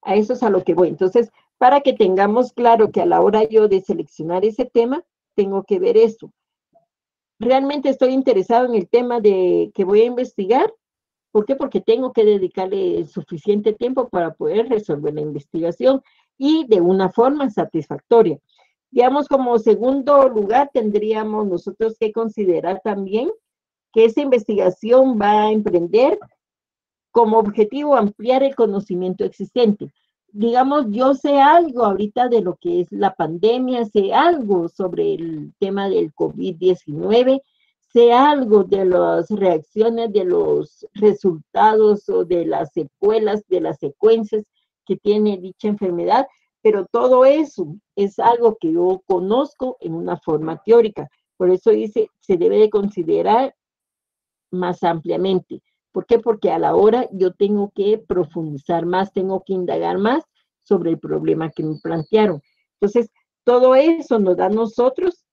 A eso es a lo que voy. Entonces, para que tengamos claro que a la hora yo de seleccionar ese tema, tengo que ver eso. ¿Realmente estoy interesado en el tema de que voy a investigar? ¿Por qué? Porque tengo que dedicarle suficiente tiempo para poder resolver la investigación y de una forma satisfactoria. Digamos, como segundo lugar, tendríamos nosotros que considerar también que esa investigación va a emprender como objetivo ampliar el conocimiento existente. Digamos, yo sé algo ahorita de lo que es la pandemia, sé algo sobre el tema del COVID-19, sé algo de las reacciones, de los resultados o de las secuelas, de las secuencias que tiene dicha enfermedad, pero todo eso es algo que yo conozco en una forma teórica. Por eso dice, se debe de considerar más ampliamente. ¿Por qué? Porque a la hora yo tengo que profundizar más, tengo que indagar más sobre el problema que me plantearon. Entonces, todo eso nos da a nosotros,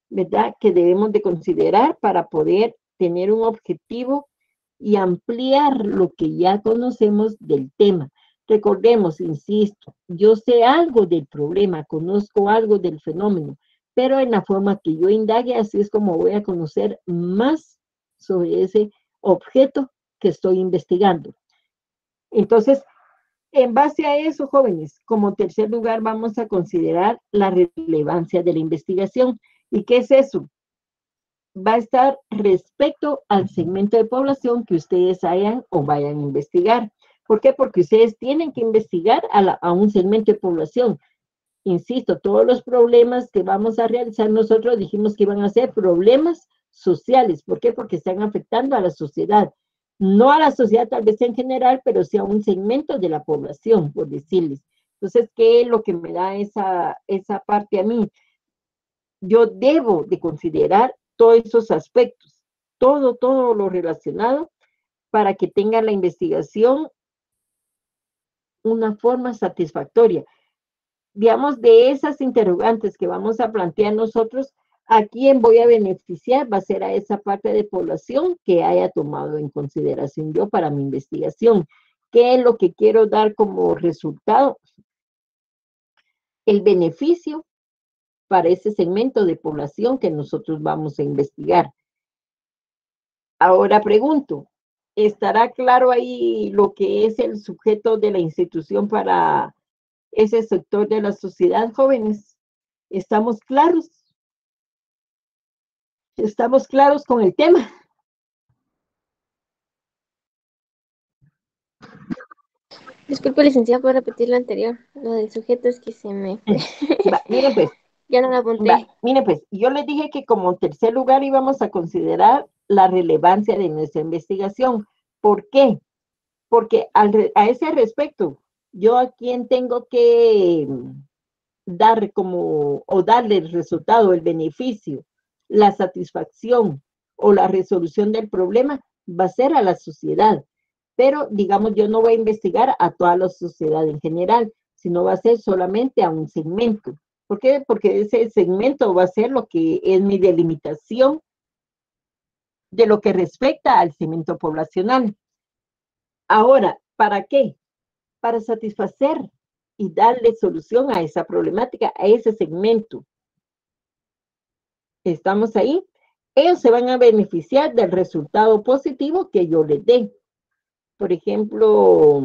¿verdad?, que debemos de considerar para poder tener un objetivo y ampliar lo que ya conocemos del tema. Recordemos, insisto, yo sé algo del problema, conozco algo del fenómeno, pero en la forma que yo indague, así es como voy a conocer más sobre ese objeto que estoy investigando. Entonces, en base a eso, jóvenes, como tercer lugar vamos a considerar la relevancia de la investigación. ¿Y qué es eso? Va a estar respecto al segmento de población que ustedes hayan o vayan a investigar. ¿Por qué? Porque ustedes tienen que investigar a un segmento de población. Insisto, todos los problemas que vamos a realizar nosotros dijimos que iban a ser problemas sociales. ¿Por qué? Porque están afectando a la sociedad. No a la sociedad tal vez en general, pero sí a un segmento de la población, por decirles. Entonces, ¿qué es lo que me da esa parte a mí? Yo debo de considerar todos esos aspectos, todo lo relacionado para que tenga la investigación una forma satisfactoria. Digamos, de esas interrogantes que vamos a plantear nosotros, ¿a quién voy a beneficiar? Va a ser a esa parte de población que haya tomado en consideración yo para mi investigación. ¿Qué es lo que quiero dar como resultado? El beneficio para ese segmento de población que nosotros vamos a investigar. Ahora pregunto, ¿estará claro ahí lo que es el sujeto de la institución para ese sector de la sociedad, jóvenes? ¿Estamos claros? ¿Estamos claros con el tema? Disculpe, licenciada, ¿puedo repetir lo anterior? Lo del sujeto es que se me fue. Miren pues. Ya no lo apunté. Miren pues, yo les dije que como tercer lugar íbamos a considerar la relevancia de nuestra investigación. ¿Por qué? Porque a ese respecto, yo a quien tengo que dar o darle el resultado, el beneficio, la satisfacción o la resolución del problema, va a ser a la sociedad. Pero, digamos, yo no voy a investigar a toda la sociedad en general, sino va a ser solamente a un segmento. ¿Por qué? Porque ese segmento va a ser lo que es mi delimitación de lo que respecta al segmento poblacional. Ahora, ¿para qué? Para satisfacer y darle solución a esa problemática, a ese segmento. ¿Estamos ahí? Ellos se van a beneficiar del resultado positivo que yo les dé. Por ejemplo,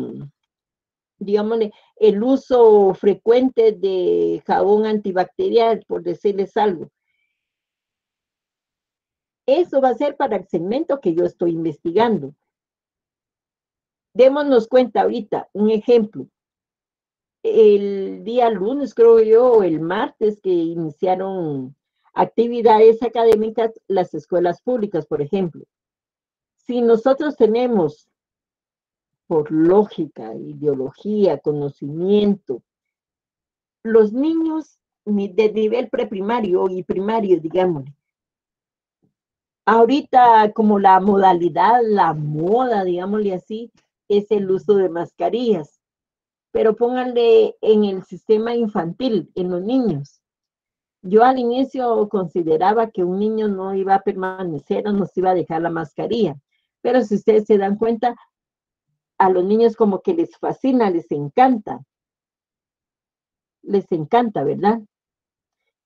digámosle, el uso frecuente de jabón antibacterial, por decirles algo. Eso va a ser para el segmento que yo estoy investigando. Démonos cuenta ahorita, un ejemplo. El día lunes, creo yo, o el martes, que iniciaron actividades académicas las escuelas públicas, por ejemplo. Si nosotros tenemos, por lógica, ideología, conocimiento, los niños de nivel preprimario y primario, digamos, ahorita como la modalidad, la moda, digámosle así, es el uso de mascarillas. Pero pónganle en el sistema infantil, en los niños. Yo al inicio consideraba que un niño no iba a permanecer o no se iba a dejar la mascarilla. Pero si ustedes se dan cuenta, a los niños como que les fascina, les encanta, ¿verdad?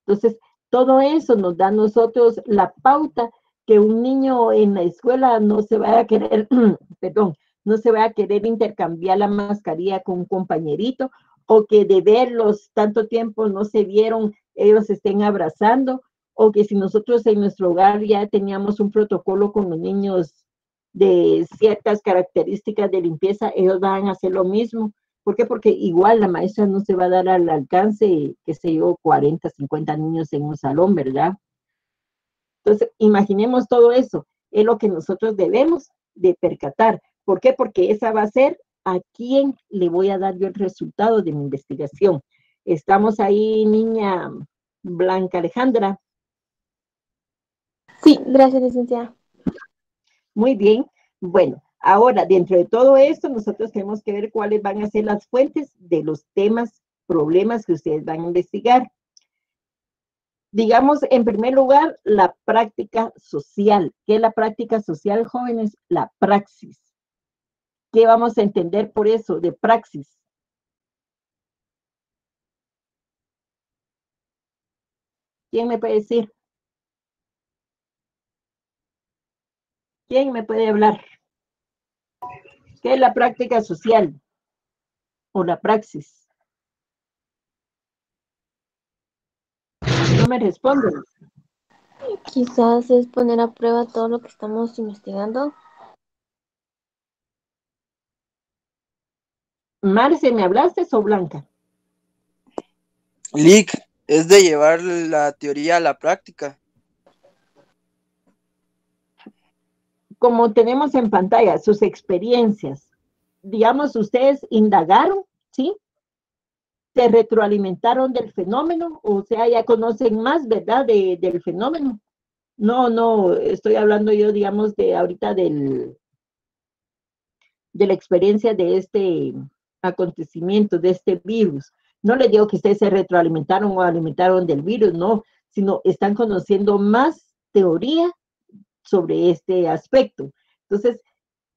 Entonces, todo eso nos da a nosotros la pauta que un niño en la escuela no se vaya a querer, perdón, no se vaya a querer intercambiar la mascarilla con un compañerito, o que de verlos tanto tiempo no se vieron, ellos estén abrazando, o que si nosotros en nuestro hogar ya teníamos un protocolo con los niños de ciertas características de limpieza, ellos van a hacer lo mismo. ¿Por qué? Porque igual la maestra no se va a dar al alcance, qué sé yo, 40, 50 niños en un salón, ¿verdad? Entonces, imaginemos todo eso. Es lo que nosotros debemos de percatar. ¿Por qué? Porque esa va a ser a quién le voy a dar yo el resultado de mi investigación. Estamos ahí, niña Blanca Alejandra. Sí, gracias, licenciada. Muy bien. Bueno, ahora, dentro de todo esto, nosotros tenemos que ver cuáles van a ser las fuentes de los temas, problemas que ustedes van a investigar. Digamos, en primer lugar, la práctica social. ¿Qué es la práctica social, jóvenes? La praxis. ¿Qué vamos a entender por eso de praxis? ¿Quién me puede decir? ¿Quién me puede hablar? ¿Qué es la práctica social? O la praxis. No me responden. Quizás es poner a prueba todo lo que estamos investigando. Marce, ¿me hablaste o Blanca? Lic, es de llevar la teoría a la práctica. Como tenemos en pantalla sus experiencias, digamos, ustedes indagaron, ¿sí? Se retroalimentaron del fenómeno, o sea, ya conocen más, ¿verdad? Del fenómeno. No, estoy hablando yo, digamos, de ahorita de la experiencia de este acontecimiento, de este virus. No les digo que ustedes se retroalimentaron o alimentaron del virus, no, sino están conociendo más teoría sobre este aspecto. Entonces,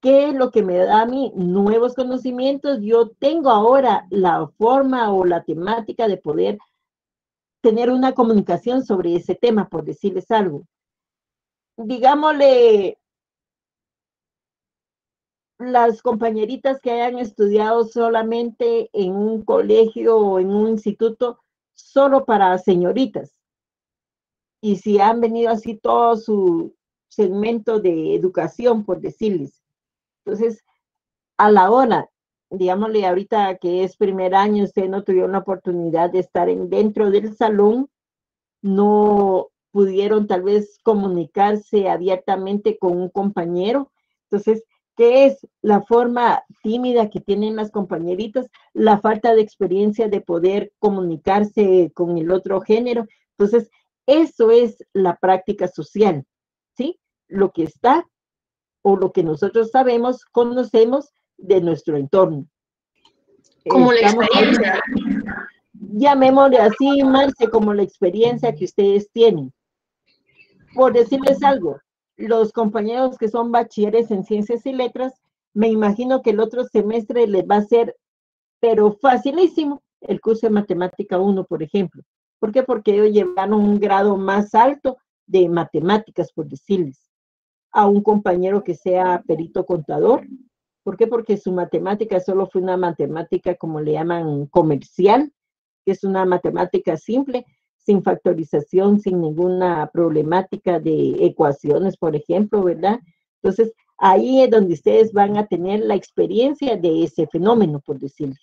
¿qué es lo que me da a mí? Nuevos conocimientos. Yo tengo ahora la forma o la temática de poder tener una comunicación sobre ese tema, por decirles algo. Digámosle, las compañeritas que hayan estudiado solamente en un colegio o en un instituto solo para señoritas. Y si han venido así todo su segmento de educación, por decirles. Entonces, a la hora, digámosle ahorita que es primer año, usted no tuvieron la oportunidad de estar dentro del salón, no pudieron tal vez comunicarse abiertamente con un compañero. Entonces, ¿qué es la forma tímida que tienen las compañeritas? La falta de experiencia de poder comunicarse con el otro género. Entonces, eso es la práctica social, ¿sí? Lo que está o lo que nosotros sabemos, conocemos de nuestro entorno. Como la experiencia. Llamémosle así, Marce, como la experiencia que ustedes tienen. Por decirles algo, los compañeros que son bachilleres en ciencias y letras, me imagino que el otro semestre les va a ser, pero facilísimo, el curso de matemática 1, por ejemplo. ¿Por qué? Porque ellos llevaron un grado más alto de matemáticas, por decirles, a un compañero que sea perito contador. ¿Por qué? Porque su matemática solo fue una matemática, como le llaman, comercial, que es una matemática simple, sin factorización, sin ninguna problemática de ecuaciones, por ejemplo, ¿verdad? Entonces, ahí es donde ustedes van a tener la experiencia de ese fenómeno, por decirles.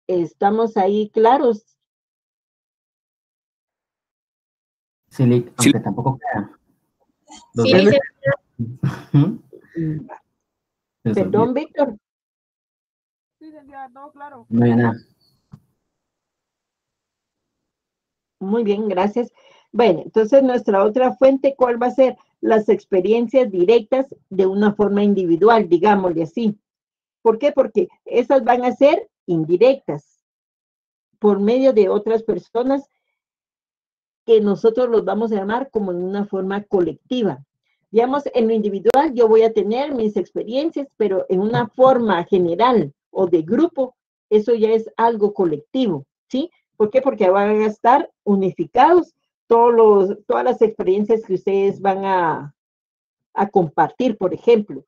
¿Estamos ahí claros? Sí, Lic, aunque tampoco queda. Sí, licenciada. Perdón, Víctor. Sí, licenciada, todo claro. No hay nada. Muy bien, gracias. Bueno, entonces nuestra otra fuente, ¿cuál va a ser? Las experiencias directas de una forma individual, digámosle así. ¿Por qué? Porque esas van a ser indirectas, por medio de otras personas que nosotros los vamos a llamar como en una forma colectiva. Digamos, en lo individual yo voy a tener mis experiencias, pero en una forma general o de grupo, eso ya es algo colectivo, ¿sí? ¿Por qué? Porque van a estar unificados todas las experiencias que ustedes van a compartir, por ejemplo.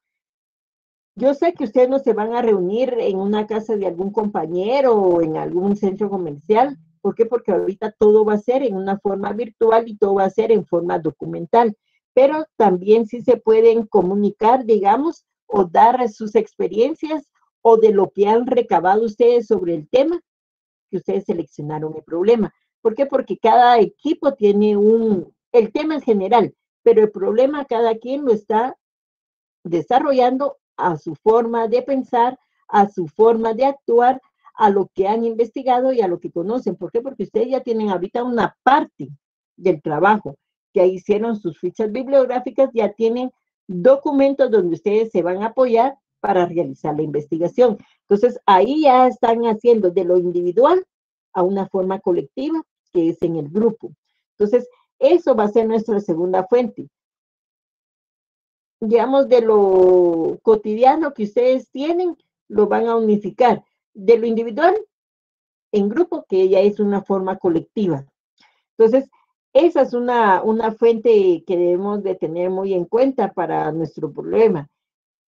Yo sé que ustedes no se van a reunir en una casa de algún compañero o en algún centro comercial. ¿Por qué? Porque ahorita todo va a ser en una forma virtual y todo va a ser en forma documental. Pero también sí se pueden comunicar, digamos, o dar sus experiencias o de lo que han recabado ustedes sobre el tema que ustedes seleccionaron el problema. ¿Por qué? Porque cada equipo tiene el tema en general, pero el problema cada quien lo está desarrollando a su forma de pensar, a su forma de actuar, a lo que han investigado y a lo que conocen. ¿Por qué? Porque ustedes ya tienen ahorita una parte del trabajo, que hicieron sus fichas bibliográficas, ya tienen documentos donde ustedes se van a apoyar para realizar la investigación. Entonces, ahí ya están haciendo de lo individual a una forma colectiva, que es en el grupo. Entonces, eso va a ser nuestra segunda fuente. Digamos, de lo cotidiano que ustedes tienen, lo van a unificar. De lo individual, en grupo, que ya es una forma colectiva. Entonces, esa es una fuente que debemos de tener muy en cuenta para nuestro problema,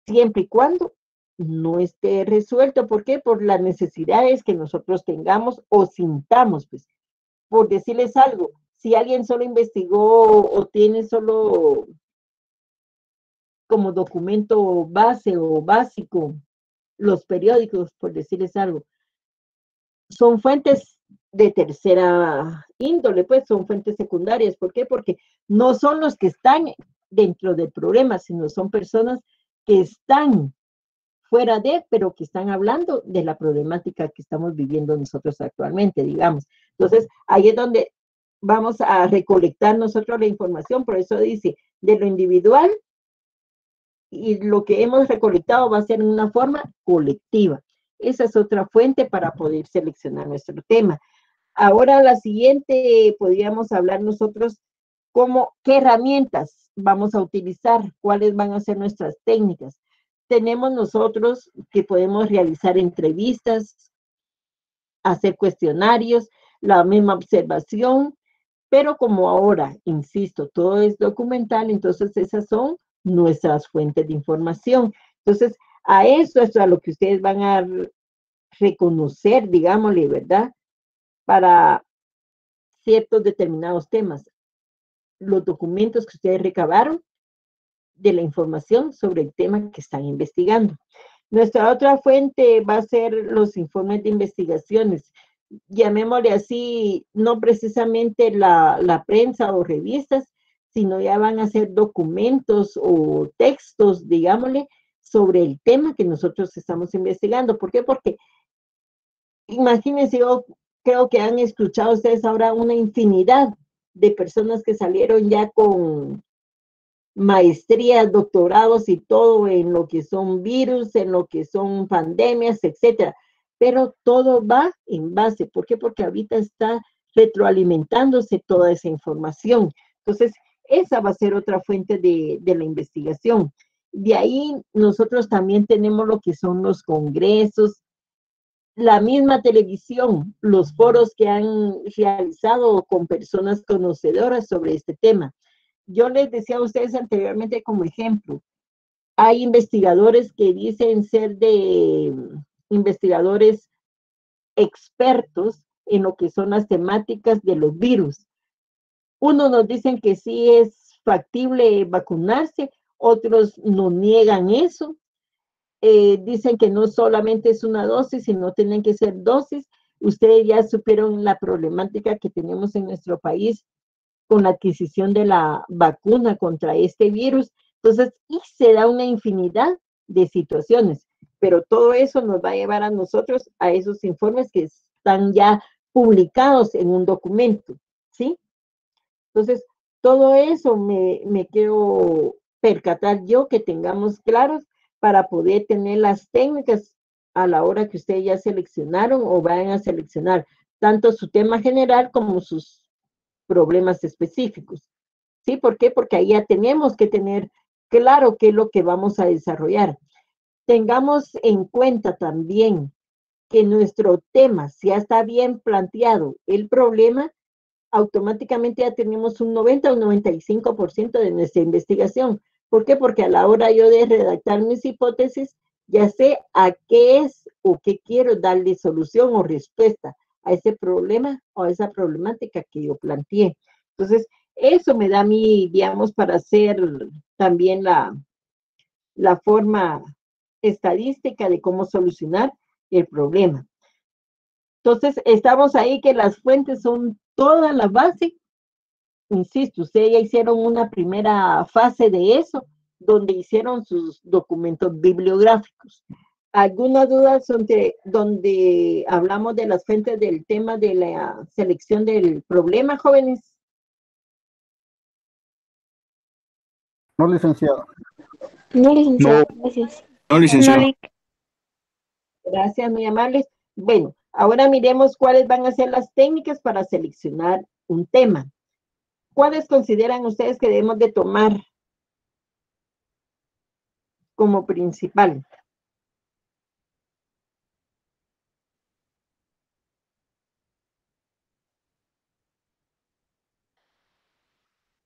siempre y cuando no esté resuelto. ¿Por qué? Por las necesidades que nosotros tengamos o sintamos, pues. Por decirles algo, si alguien solo investigó o tiene solo como documento base o básico los periódicos, por decirles algo, son fuentes de tercera índole, pues son fuentes secundarias. ¿Por qué? Porque no son los que están dentro del problema, sino son personas que están fuera de, pero que están hablando de la problemática que estamos viviendo nosotros actualmente, digamos. Entonces, ahí es donde vamos a recolectar nosotros la información. Por eso dice, de lo individual, y lo que hemos recolectado va a ser en una forma colectiva. Esa es otra fuente para poder seleccionar nuestro tema. Ahora la siguiente, podríamos hablar nosotros qué herramientas vamos a utilizar, cuáles van a ser nuestras técnicas. Tenemos nosotros que podemos realizar entrevistas, hacer cuestionarios, la misma observación, pero como ahora, insisto, todo es documental, entonces esas son nuestras fuentes de información. Entonces, a eso es a lo que ustedes van a reconocer, digámosle, ¿verdad? Para ciertos determinados temas. Los documentos que ustedes recabaron de la información sobre el tema que están investigando. Nuestra otra fuente va a ser los informes de investigaciones. Llamémosle así, no precisamente la prensa o revistas, sino ya van a ser documentos o textos, digámosle, sobre el tema que nosotros estamos investigando. ¿Por qué? Porque imagínense, yo creo que han escuchado ustedes ahora una infinidad de personas que salieron ya con maestrías, doctorados y todo en lo que son virus, en lo que son pandemias, etcétera. Pero todo va en base. ¿Por qué? Porque ahorita está retroalimentándose toda esa información. Entonces, esa va a ser otra fuente de la investigación. De ahí nosotros también tenemos lo que son los congresos, la misma televisión, los foros que han realizado con personas conocedoras sobre este tema. Yo les decía a ustedes anteriormente como ejemplo, hay investigadores que dicen ser investigadores expertos en lo que son las temáticas de los virus. Unos nos dicen que sí es factible vacunarse, otros nos niegan eso. Dicen que no solamente es una dosis, sino tienen que ser dosis. Ustedes ya supieron la problemática que tenemos en nuestro país con la adquisición de la vacuna contra este virus. Entonces, y se da una infinidad de situaciones, pero todo eso nos va a llevar a nosotros a esos informes que están ya publicados en un documento, ¿sí? Entonces, todo eso me quiero percatar yo que tengamos claros para poder tener las técnicas a la hora que ustedes ya seleccionaron o vayan a seleccionar tanto su tema general como sus problemas específicos. ¿Sí? ¿Por qué? Porque ahí ya tenemos que tener claro qué es lo que vamos a desarrollar. Tengamos en cuenta también que nuestro tema, si ya está bien planteado el problema, automáticamente ya tenemos un 90 o un 95% de nuestra investigación. ¿Por qué? Porque a la hora yo de redactar mis hipótesis, ya sé a qué es o qué quiero darle solución o respuesta a ese problema o a esa problemática que yo planteé. Entonces, eso me da a mí, digamos, para hacer también la forma estadística de cómo solucionar el problema. Entonces, estamos ahí que las fuentes son toda la base. Insisto, ustedes ya hicieron una primera fase de eso, donde hicieron sus documentos bibliográficos. ¿Alguna duda sobre donde hablamos de las fuentes del tema de la selección del problema, jóvenes? No, licenciado. No, licenciado, gracias. No, licenciado. Gracias, muy amables. Bueno, ahora miremos cuáles van a ser las técnicas para seleccionar un tema. ¿Cuáles consideran ustedes que debemos de tomar como principal?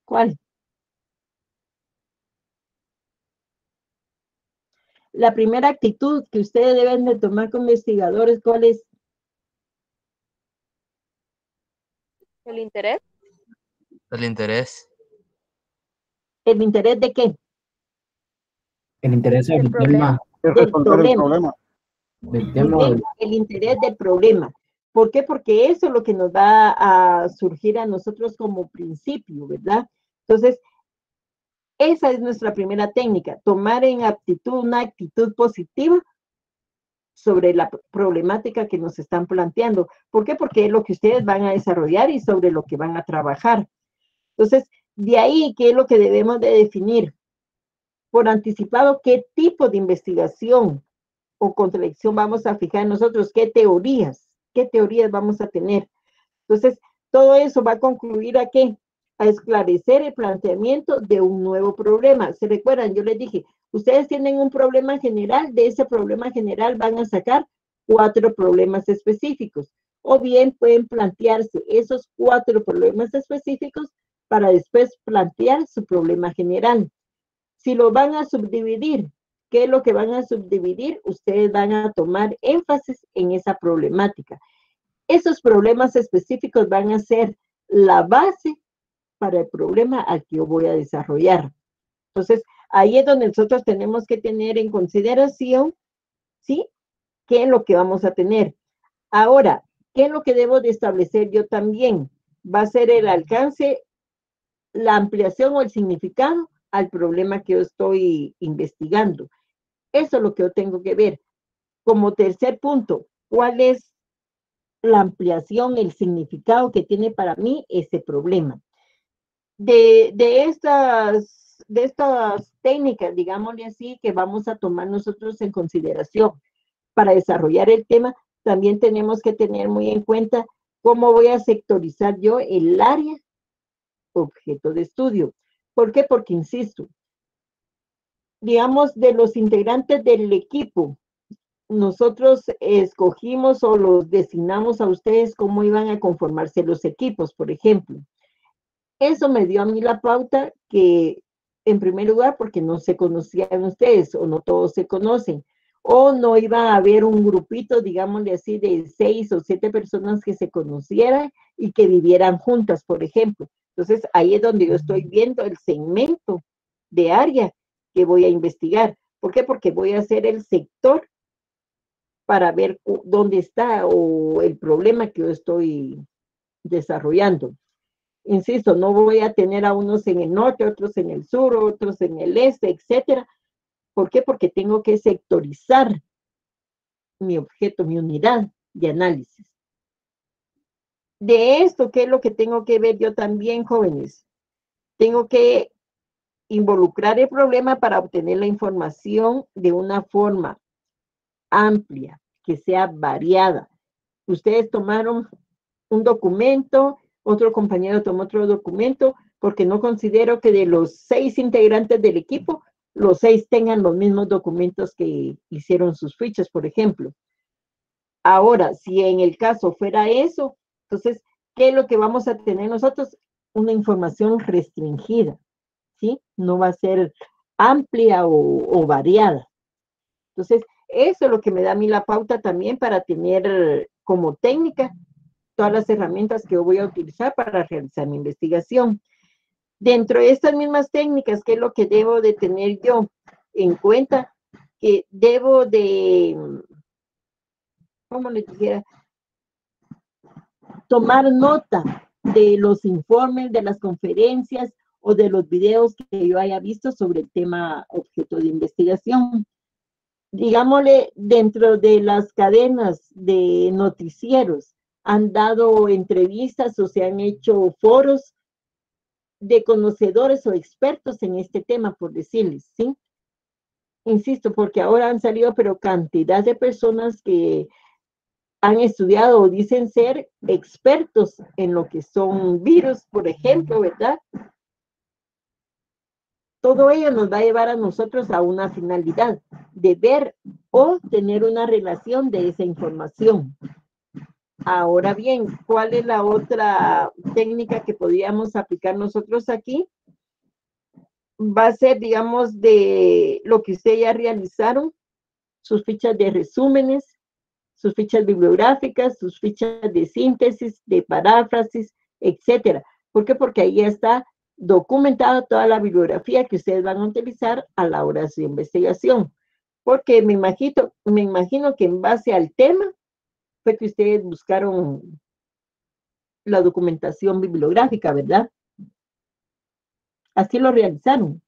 ¿Cuál? La primera actitud que ustedes deben de tomar como investigadores, ¿cuál es? ¿El interés? El interés. ¿El interés de qué? El interés del tema. Es Del resolver el problema. problema. Del tema. Muy bien, el interés del problema. ¿Por qué? Porque eso es lo que nos va a surgir a nosotros como principio, ¿verdad? Entonces, esa es nuestra primera técnica, tomar en aptitud una actitud positiva sobre la problemática que nos están planteando. ¿Por qué? Porque es lo que ustedes van a desarrollar y sobre lo que van a trabajar. Entonces, de ahí, ¿qué es lo que debemos de definir? Por anticipado, ¿qué tipo de investigación o contradicción vamos a fijar nosotros? ¿Qué teorías vamos a tener? Entonces, todo eso va a concluir ¿a qué? A esclarecer el planteamiento de un nuevo problema. ¿Se recuerdan? Yo les dije, ustedes tienen un problema general, de ese problema general van a sacar 4 problemas específicos. O bien pueden plantearse esos 4 problemas específicos para después plantear su problema general. Si lo van a subdividir, ¿qué es lo que van a subdividir? Ustedes van a tomar énfasis en esa problemática. Esos problemas específicos van a ser la base para el problema al que yo voy a desarrollar. Entonces, ahí es donde nosotros tenemos que tener en consideración, ¿sí? ¿Qué es lo que vamos a tener? Ahora, ¿qué es lo que debo de establecer yo también? Va a ser el alcance, la ampliación o el significado al problema que yo estoy investigando. Eso es lo que yo tengo que ver. Como tercer punto, ¿cuál es la ampliación, el significado que tiene para mí ese problema? De estas técnicas, digámosle así, que vamos a tomar nosotros en consideración para desarrollar el tema, también tenemos que tener muy en cuenta cómo voy a sectorizar yo el área objeto de estudio. ¿Por qué? Porque, insisto, digamos, de los integrantes del equipo, nosotros escogimos o los designamos a ustedes cómo iban a conformarse los equipos, por ejemplo. Eso me dio a mí la pauta que, en primer lugar, porque no se conocían ustedes o no todos se conocen, o no iba a haber un grupito, digámosle así, de 6 o 7 personas que se conocieran y que vivieran juntas, por ejemplo. Entonces, ahí es donde yo estoy viendo el segmento de área que voy a investigar. ¿Por qué? Porque voy a hacer el sector para ver dónde está o el problema que yo estoy desarrollando. Insisto, no voy a tener a unos en el norte, otros en el sur, otros en el este, etcétera. ¿Por qué? Porque tengo que sectorizar mi objeto, mi unidad de análisis. De esto, ¿qué es lo que tengo que ver yo también, jóvenes? Tengo que involucrar el problema para obtener la información de una forma amplia, que sea variada. Ustedes tomaron un documento, otro compañero tomó otro documento, porque no considero que de los 6 integrantes del equipo los 6 tengan los mismos documentos que hicieron sus fichas, por ejemplo. Ahora, si en el caso fuera eso, entonces, ¿qué es lo que vamos a tener nosotros? Una información restringida, ¿sí? No va a ser amplia o variada. Entonces, eso es lo que me da a mí la pauta también para tener como técnica todas las herramientas que yo voy a utilizar para realizar mi investigación. Dentro de estas mismas técnicas, ¿qué es lo que debo de tener yo en cuenta? Que debo de, ¿cómo les dijera? Tomar nota de los informes, de las conferencias o de los videos que yo haya visto sobre el tema objeto de investigación. Digámosle, dentro de las cadenas de noticieros han dado entrevistas o se han hecho foros de conocedores o expertos en este tema, por decirles, ¿sí? Insisto, porque ahora han salido, pero cantidad de personas que han estudiado o dicen ser expertos en lo que son virus, por ejemplo, ¿verdad? Todo ello nos va a llevar a nosotros a una finalidad de ver o tener una relación de esa información. Ahora bien, ¿cuál es la otra técnica que podríamos aplicar nosotros aquí? Va a ser, digamos, de lo que ustedes ya realizaron, sus fichas de resúmenes, sus fichas bibliográficas, sus fichas de síntesis, de paráfrasis, etcétera. ¿Por qué? Porque ahí ya está documentada toda la bibliografía que ustedes van a utilizar a la hora de su investigación. Porque me imagino que en base al tema fue que ustedes buscaron la documentación bibliográfica, ¿verdad? Así lo realizaron.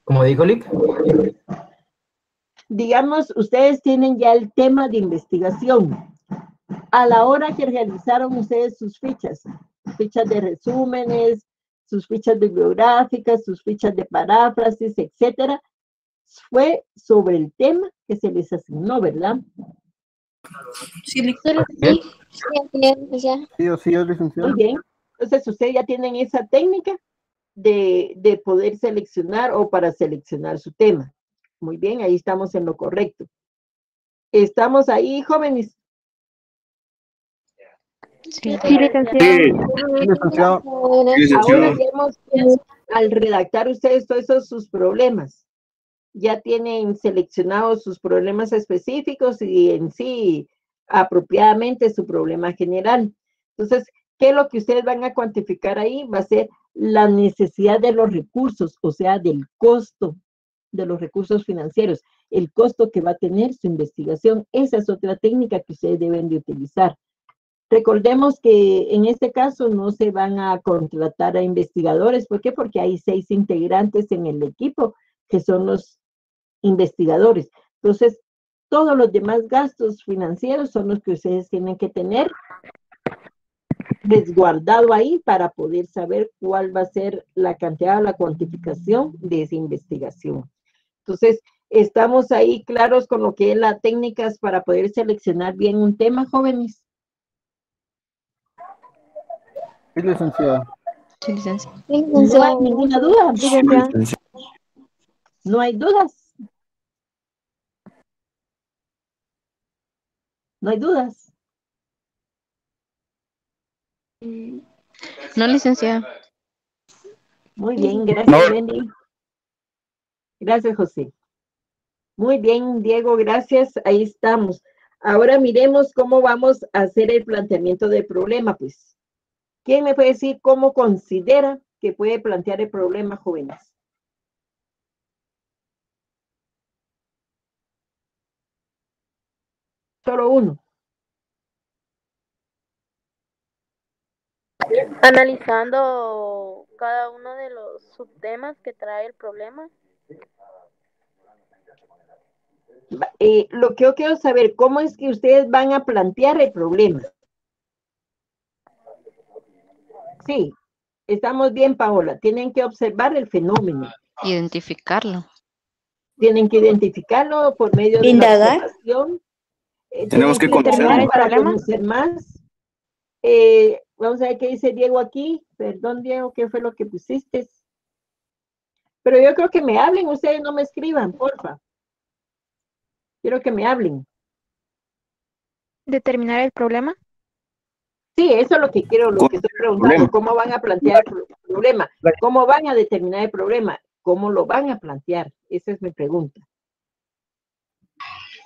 Como dijo Lick. Digamos, ustedes tienen ya el tema de investigación. A la hora que realizaron ustedes sus fichas de resúmenes, sus fichas bibliográficas, sus fichas de paráfrasis, etcétera, fue sobre el tema que se les asignó, ¿verdad? Sí, licenciado. Muy bien. Entonces, ustedes ya tienen esa técnica de poder seleccionar o para seleccionar su tema. Muy bien, ahí estamos en lo correcto. ¿Estamos ahí, jóvenes? Sí, licenciado. Ahora vemos que al redactar ustedes todos esos sus problemas, ya tienen seleccionados sus problemas específicos y en sí apropiadamente su problema general. Entonces, ¿qué es lo que ustedes van a cuantificar ahí? Va a ser la necesidad de los recursos, o sea, del costo de los recursos financieros, el costo que va a tener su investigación. Esa es otra técnica que ustedes deben de utilizar. Recordemos que en este caso no se van a contratar a investigadores. ¿Por qué? Porque hay 6 integrantes en el equipo que son los investigadores. Entonces, todos los demás gastos financieros son los que ustedes tienen que tener resguardado ahí para poder saber cuál va a ser la cantidad o la cuantificación de esa investigación. Entonces, ¿estamos ahí claros con lo que es las técnicas para poder seleccionar bien un tema, jóvenes? Sí, licenciada. Sí, licenciado. ¿No hay ninguna duda? ¿No hay dudas? ¿No hay dudas? No, licenciado. Muy bien, gracias, Wendy. Gracias, José. Muy bien, Diego, gracias. Ahí estamos. Ahora miremos cómo vamos a hacer el planteamiento del problema, pues. ¿Quién me puede decir cómo considera que puede plantear el problema, jóvenes? Solo uno. Analizando cada uno de los subtemas que trae el problema. Lo que yo quiero saber, ¿cómo es que ustedes van a plantear el problema? Sí, estamos bien, Paola. Tienen que observar el fenómeno. Identificarlo. Tienen que identificarlo por medio de Indagar. la observación. Tenemos que conocerlo. Para conocer más. Vamos a ver qué dice Diego aquí. Perdón, Diego, ¿qué fue lo que pusiste? Pero yo creo que me hablen, ustedes no me escriban, porfa. Quiero que me hablen. ¿Determinar el problema? Sí, eso es lo que quiero, lo que estoy preguntando. ¿Cómo van a plantear el problema? ¿Cómo van a determinar el problema? ¿Cómo lo van a plantear? Esa es mi pregunta.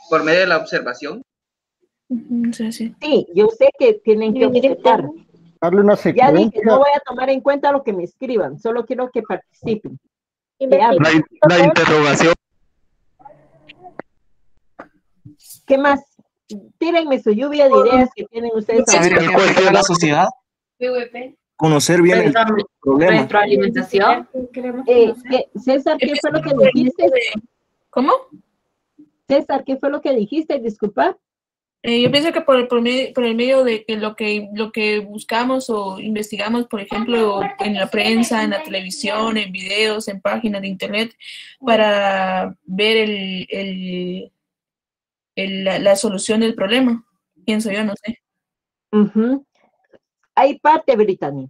Por medio de la observación. Sí, yo sé que tienen que observar. Darle una Ya secuencia. dije, no voy a tomar en cuenta lo que me escriban, solo quiero que participen. La interrogación. ¿Qué más? Tírenme su lluvia de ideas que tienen ustedes. ¿Saber qué afecta a la sociedad? Conocer bien el problema. Retroalimentación. César, ¿qué fue lo que dijiste? ¿Cómo? César, ¿qué fue lo que dijiste? Disculpa. Yo pienso que por el medio de que lo que buscamos o investigamos, por ejemplo, en la prensa, en la televisión, en videos, en páginas de internet, para ver la solución del problema, pienso yo, no sé. Hay parte, Brittany.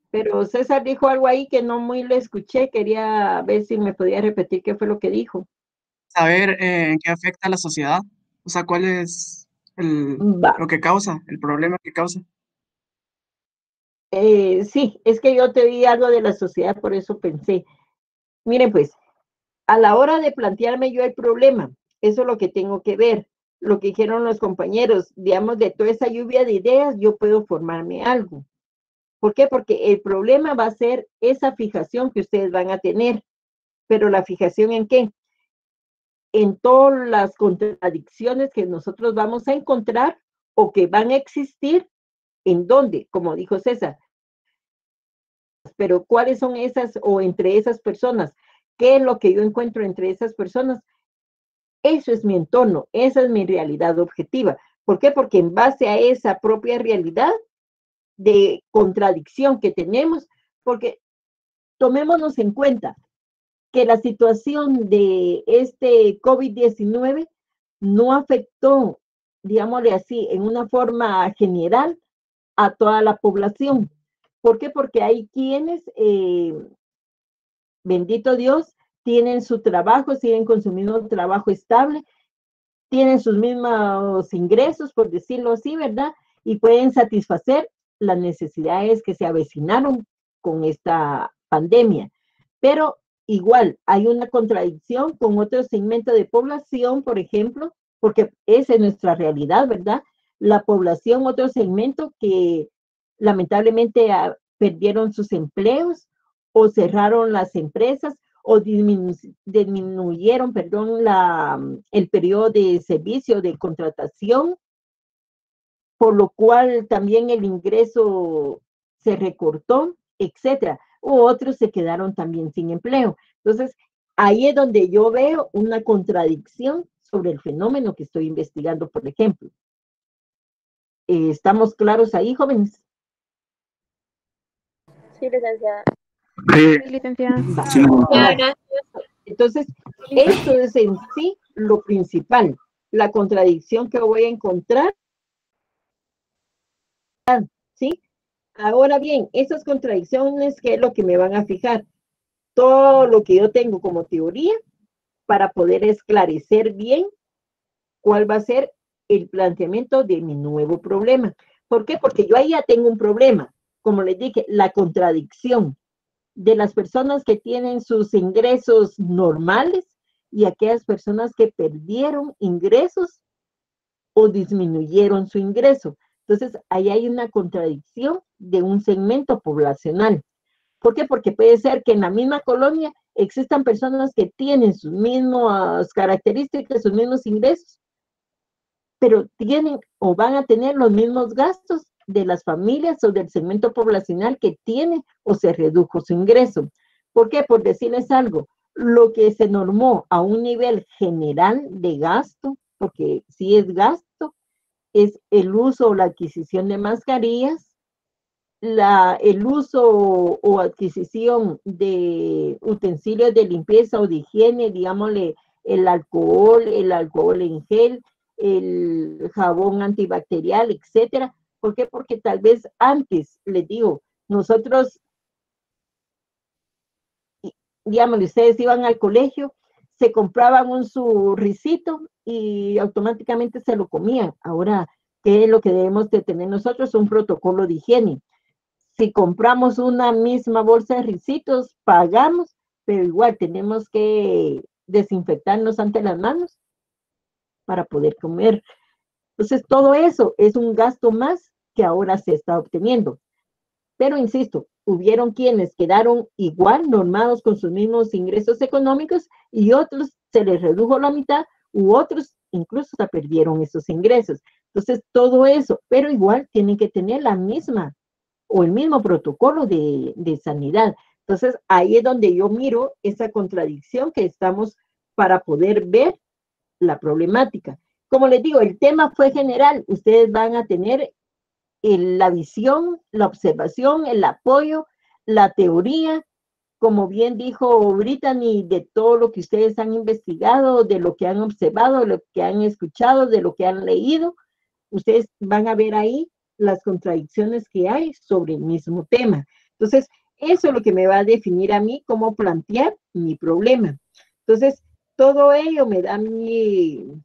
Pero César dijo algo ahí que no muy lo escuché. Quería ver si me podía repetir qué fue lo que dijo. Saber en qué afecta a la sociedad. O sea, cuál es lo que causa, el problema que causa. Sí, es que yo te di algo de la sociedad, por eso pensé. Miren, pues, a la hora de plantearme yo el problema, eso es lo que tengo que ver. Lo que dijeron los compañeros, digamos, de toda esa lluvia de ideas, yo puedo formarme algo. ¿Por qué? Porque el problema va a ser esa fijación que ustedes van a tener. Pero la fijación ¿en qué? En todas las contradicciones que nosotros vamos a encontrar o que van a existir, ¿en dónde? Como dijo César. Pero ¿cuáles son esas o entre esas personas? ¿Qué es lo que yo encuentro entre esas personas? Eso es mi entorno, esa es mi realidad objetiva. ¿Por qué? Porque en base a esa propia realidad de contradicción que tenemos, porque tomémonos en cuenta que la situación de este COVID-19 no afectó, digámosle así, en una forma general a toda la población. ¿Por qué? Porque hay quienes, bendito Dios, tienen su trabajo, siguen con su mismo trabajo estable, tienen sus mismos ingresos, por decirlo así, ¿verdad? Y pueden satisfacer las necesidades que se avecinaron con esta pandemia. Pero igual hay una contradicción con otro segmento de población, por ejemplo, porque esa es nuestra realidad, ¿verdad? La población, otro segmento que lamentablemente perdieron sus empleos o cerraron las empresas o disminuyeron, el periodo de servicio de contratación, por lo cual también el ingreso se recortó, etcétera. O otros se quedaron también sin empleo. Entonces, ahí es donde yo veo una contradicción sobre el fenómeno que estoy investigando, por ejemplo. ¿Estamos claros ahí, jóvenes? Sí, licenciada. Sí, licenciada. Entonces, esto es en sí lo principal, la contradicción que voy a encontrar, ¿sí? Ahora bien, esas contradicciones, ¿qué es lo que me van a fijar? Todo lo que yo tengo como teoría para poder esclarecer bien cuál va a ser el planteamiento de mi nuevo problema. ¿Por qué? Porque yo ahí ya tengo un problema, como les dije, la contradicción de las personas que tienen sus ingresos normales y aquellas personas que perdieron ingresos o disminuyeron su ingreso. Entonces, ahí hay una contradicción de un segmento poblacional. ¿Por qué? Porque puede ser que en la misma colonia existan personas que tienen sus mismas características, sus mismos ingresos, pero tienen o van a tener los mismos gastos de las familias o del segmento poblacional que tiene o se redujo su ingreso. ¿Por qué? Por decirles algo, lo que se normó a un nivel general de gasto, porque sí es gasto, es el uso o la adquisición de mascarillas, el uso o adquisición de utensilios de limpieza o de higiene, digámosle el alcohol en gel, el jabón antibacterial, etcétera. ¿Por qué? Porque tal vez antes, les digo, nosotros, digamos, ustedes iban al colegio, se compraban su risito y automáticamente se lo comían. Ahora, ¿qué es lo que debemos de tener nosotros? Un protocolo de higiene. Si compramos una misma bolsa de risitos, pagamos, pero igual tenemos que desinfectarnos ante las manos para poder comer. Entonces, todo eso es un gasto más que ahora se está obteniendo. Pero, insisto, hubieron quienes quedaron igual, normados con sus mismos ingresos económicos, y otros se les redujo la mitad, u otros incluso hasta perdieron esos ingresos. Entonces, todo eso, pero igual tienen que tener la misma o el mismo protocolo de sanidad. Entonces, ahí es donde yo miro esa contradicción que estamos para poder ver la problemática. Como les digo, el tema fue general. Ustedes van a tener la visión, la observación, el apoyo, la teoría, como bien dijo Brittany, de todo lo que ustedes han investigado, de lo que han observado, de lo que han escuchado, de lo que han leído. Ustedes van a ver ahí las contradicciones que hay sobre el mismo tema. Entonces, eso es lo que me va a definir a mí cómo plantear mi problema. Entonces, todo ello me da mi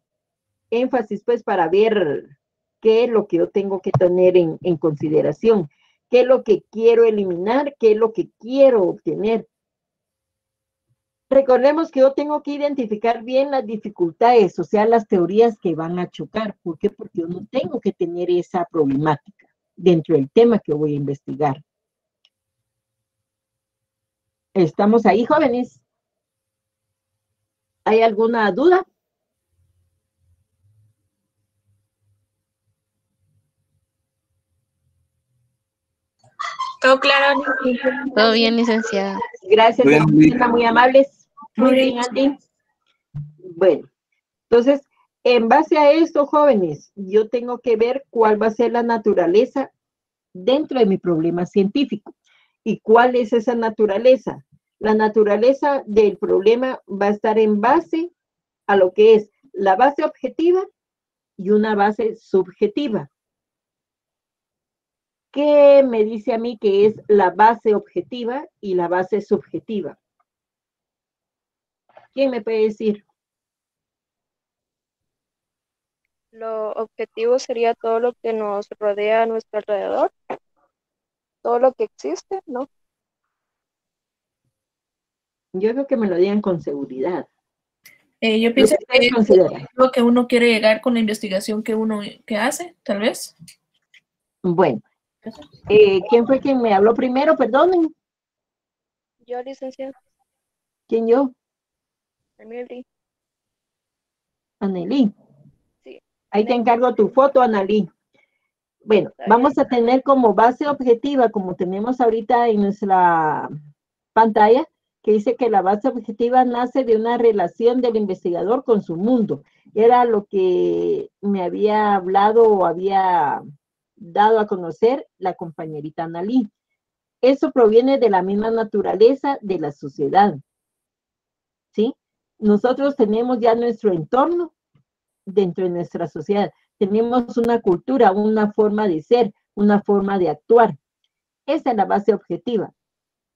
énfasis, pues, para ver qué es lo que yo tengo que tener en consideración, qué es lo que quiero eliminar, qué es lo que quiero obtener. Recordemos que yo tengo que identificar bien las dificultades, o sea, las teorías que van a chocar. ¿Por qué? Porque yo no tengo que tener esa problemática dentro del tema que voy a investigar. ¿Estamos ahí, jóvenes? ¿Hay alguna duda? Todo claro. Todo bien, licenciada. Gracias, muy amables. Muy bien, Andy. Bueno, entonces, en base a esto, jóvenes, yo tengo que ver cuál va a ser la naturaleza dentro de mi problema científico. ¿Y cuál es esa naturaleza? La naturaleza del problema va a estar en base a lo que es la base objetiva y una base subjetiva. ¿Qué me dice a mí que es la base objetiva y la base subjetiva? ¿Quién me puede decir? Lo objetivo sería todo lo que nos rodea a nuestro alrededor, todo lo que existe, ¿no? Yo creo que me lo digan con seguridad. Yo pienso que es lo que uno quiere llegar con la investigación que uno hace, tal vez. Bueno, ¿quién fue quien me habló primero? Perdonen. Yo, licenciada. ¿Quién yo? Anneli. Anneli. Sí. Ahí te encargo tu foto, Anneli. Bueno, vamos a tener como base objetiva, como tenemos ahorita en nuestra pantalla, que dice que la base objetiva nace de una relación del investigador con su mundo. Era lo que me había hablado o había dado a conocer la compañerita Anneli. Eso proviene de la misma naturaleza de la sociedad, ¿sí? Nosotros tenemos ya nuestro entorno dentro de nuestra sociedad. Tenemos una cultura, una forma de ser, una forma de actuar. Esa es la base objetiva.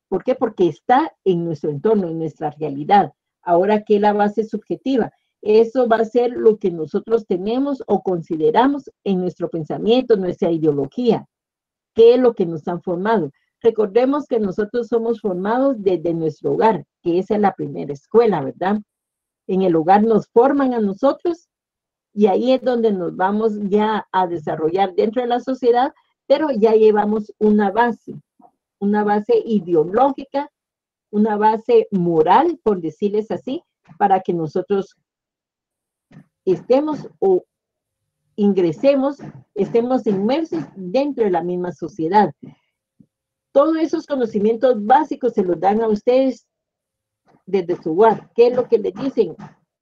¿Por qué? Porque está en nuestro entorno, en nuestra realidad. Ahora, ¿qué es la base subjetiva? Eso va a ser lo que nosotros tenemos o consideramos en nuestro pensamiento, nuestra ideología. ¿Qué es lo que nos han formado? Recordemos que nosotros somos formados desde nuestro hogar, que esa es la primera escuela, ¿verdad? En el hogar nos forman a nosotros y ahí es donde nos vamos ya a desarrollar dentro de la sociedad, pero ya llevamos una base ideológica, una base moral, por decirles así, para que nosotros estemos o ingresemos, estemos inmersos dentro de la misma sociedad. Todos esos conocimientos básicos se los dan a ustedes desde su hogar. ¿Qué es lo que les dicen?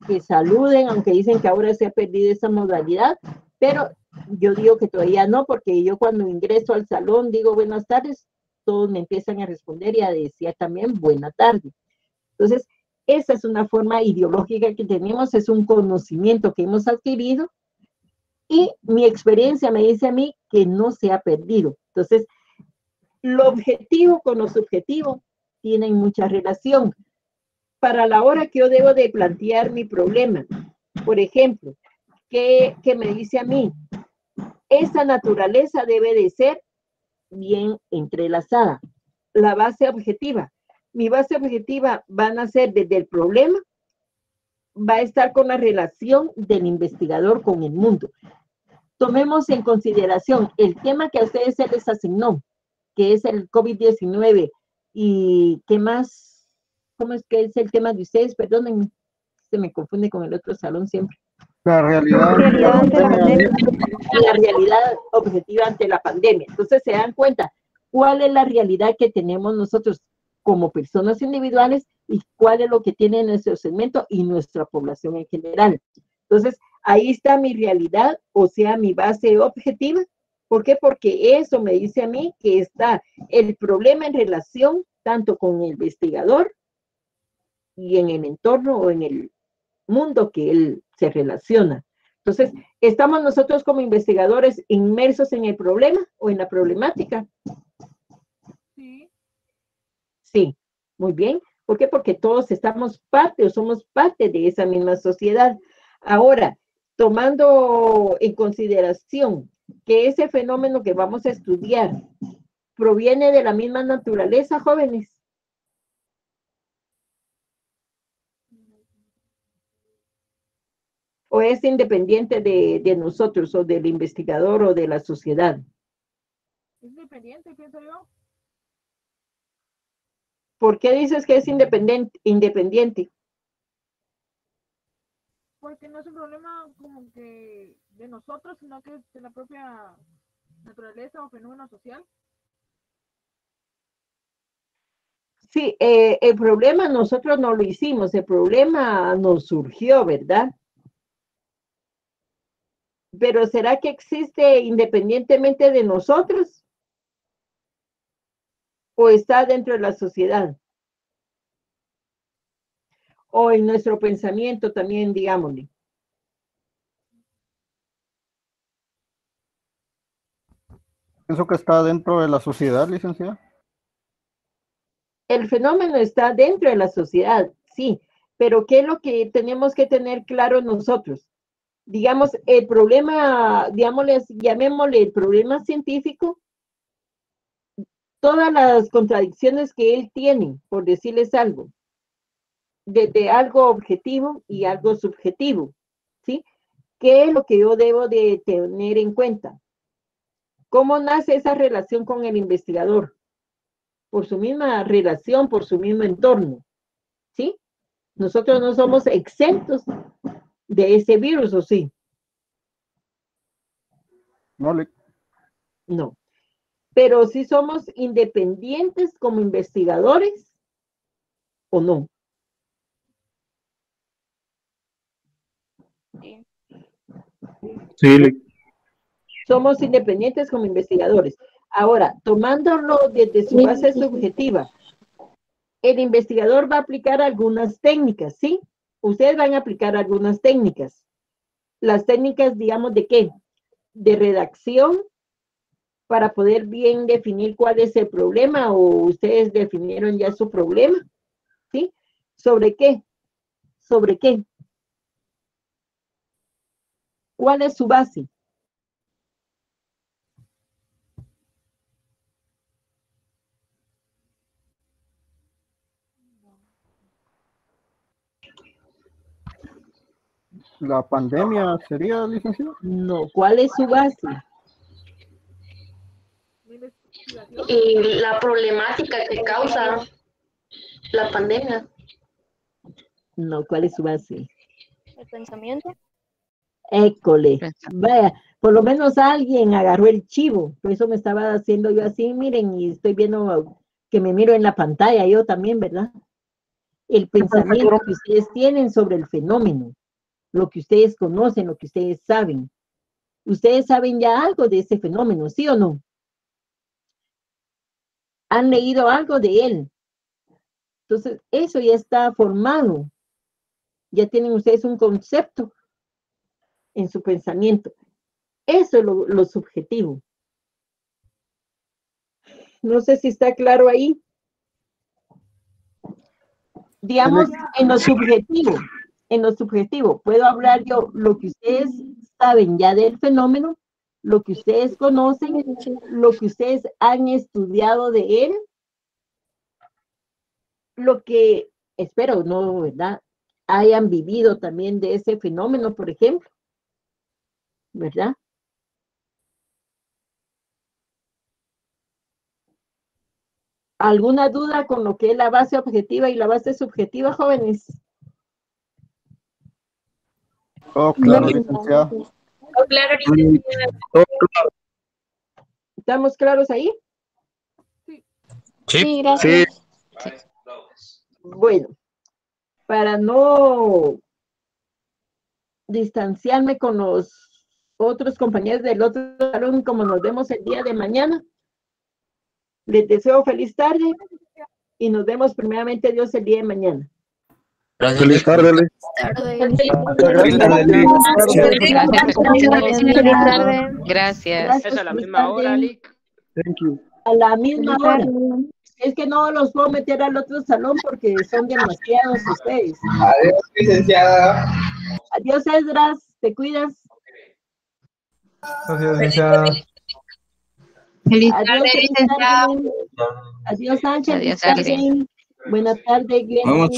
Que saluden, aunque dicen que ahora se ha perdido esa modalidad, pero yo digo que todavía no, porque yo cuando ingreso al salón digo buenas tardes, todos me empiezan a responder y a decir también buena tarde. Entonces, esa es una forma ideológica que tenemos, es un conocimiento que hemos adquirido Y mi experiencia me dice a mí que no se ha perdido. Entonces, lo objetivo con lo subjetivo tienen mucha relación. Para la hora que yo debo de plantear mi problema, por ejemplo, ¿qué me dice a mí? Esa naturaleza debe de ser bien entrelazada. La base objetiva. Mi base objetiva van a ser desde el problema, va a estar con la relación del investigador con el mundo. Tomemos en consideración el tema que a ustedes se les asignó, que es el COVID-19, y ¿qué más? ¿Cómo es que es el tema de ustedes? Perdónenme, se me confunde con el otro salón siempre. La realidad ante la pandemia. La realidad objetiva ante la pandemia. Entonces se dan cuenta cuál es la realidad que tenemos nosotros como personas individuales y cuál es lo que tiene nuestro segmento y nuestra población en general. Entonces, ahí está mi realidad, o sea, mi base objetiva. ¿Por qué? Porque eso me dice a mí que está el problema en relación tanto con el investigador y en el entorno o en el mundo que él se relaciona. Entonces, ¿estamos nosotros como investigadores inmersos en el problema o en la problemática? Sí. Sí, muy bien. ¿Por qué? Porque todos estamos parte o somos parte de esa misma sociedad. Ahora, tomando en consideración que ese fenómeno que vamos a estudiar proviene de la misma naturaleza, jóvenes. ¿O es independiente de nosotros o del investigador o de la sociedad? Es independiente, pienso yo. ¿Por qué dices que es independiente? Porque no es un problema como que de nosotros, sino que es de la propia naturaleza o fenómeno social. Sí, el problema nosotros no lo hicimos, el problema nos surgió, ¿verdad? Pero ¿será que existe independientemente de nosotros? ¿O está dentro de la sociedad? O en nuestro pensamiento también, digámosle. Pienso que está dentro de la sociedad, licenciada. El fenómeno está dentro de la sociedad, sí, pero ¿qué es lo que tenemos que tener claro nosotros? Digamos, el problema, llamémosle el problema científico, todas las contradicciones que él tiene, por decirles algo, desde algo objetivo y algo subjetivo, ¿sí? ¿Qué es lo que yo debo de tener en cuenta? ¿Cómo nace esa relación con el investigador? Por su misma relación, por su mismo entorno, ¿sí? Nosotros no somos exentos de ese virus, ¿o sí? No. Pero sí somos independientes como investigadores, ¿o no? Sí. Somos independientes como investigadores. Ahora, tomándolo desde su base subjetiva, el investigador va a aplicar algunas técnicas, ¿sí? Ustedes van a aplicar algunas técnicas. Las técnicas, digamos, ¿de qué? De redacción, para poder bien definir cuál es el problema, o ustedes definieron ya su problema, ¿sí? ¿Sobre qué? ¿Sobre qué? ¿Cuál es su base? ¿La pandemia sería, licenciado? No, ¿cuál es su base? Y la problemática que causa la pandemia. No, ¿cuál es su base? El pensamiento. École. Vaya, por lo menos alguien agarró el chivo. Por eso me estaba haciendo yo así, miren, y estoy viendo que me miro en la pantalla, yo también, ¿verdad? El pensamiento que ustedes tienen sobre el fenómeno, lo que ustedes conocen, lo que ustedes saben. Ustedes saben ya algo de ese fenómeno, ¿sí o no? Han leído algo de él. Entonces, eso ya está formado. Ya tienen ustedes un concepto en su pensamiento. Eso es lo subjetivo. No sé si está claro ahí. Digamos, en lo subjetivo, puedo hablar yo lo que ustedes saben ya del fenómeno, lo que ustedes conocen, lo que ustedes han estudiado de él, lo que, espero, no, ¿verdad? Hayan vivido también de ese fenómeno, por ejemplo, ¿verdad? ¿Alguna duda con lo que es la base objetiva y la base subjetiva, jóvenes? Oh, claro, licenciada. Oh, claro, licenciada. ¿Estamos claros ahí? Sí, gracias. Sí. Bueno, para no distanciarme con los otros compañeros del otro salón, como nos vemos el día de mañana, les deseo feliz tarde y nos vemos primeramente Dios el día de mañana. Feliz tarde, Ale. Gracias. Es a la misma hora, Lick. Thank you. A la misma hora. Es que no los puedo meter al otro salón porque son demasiados ustedes. Adiós, licenciada. Adiós, Esdras. Te cuidas. Gracias, licenciada. Feliz tarde, licenciada. Adiós, Sánchez. Adiós, Buenas tardes, Glenn.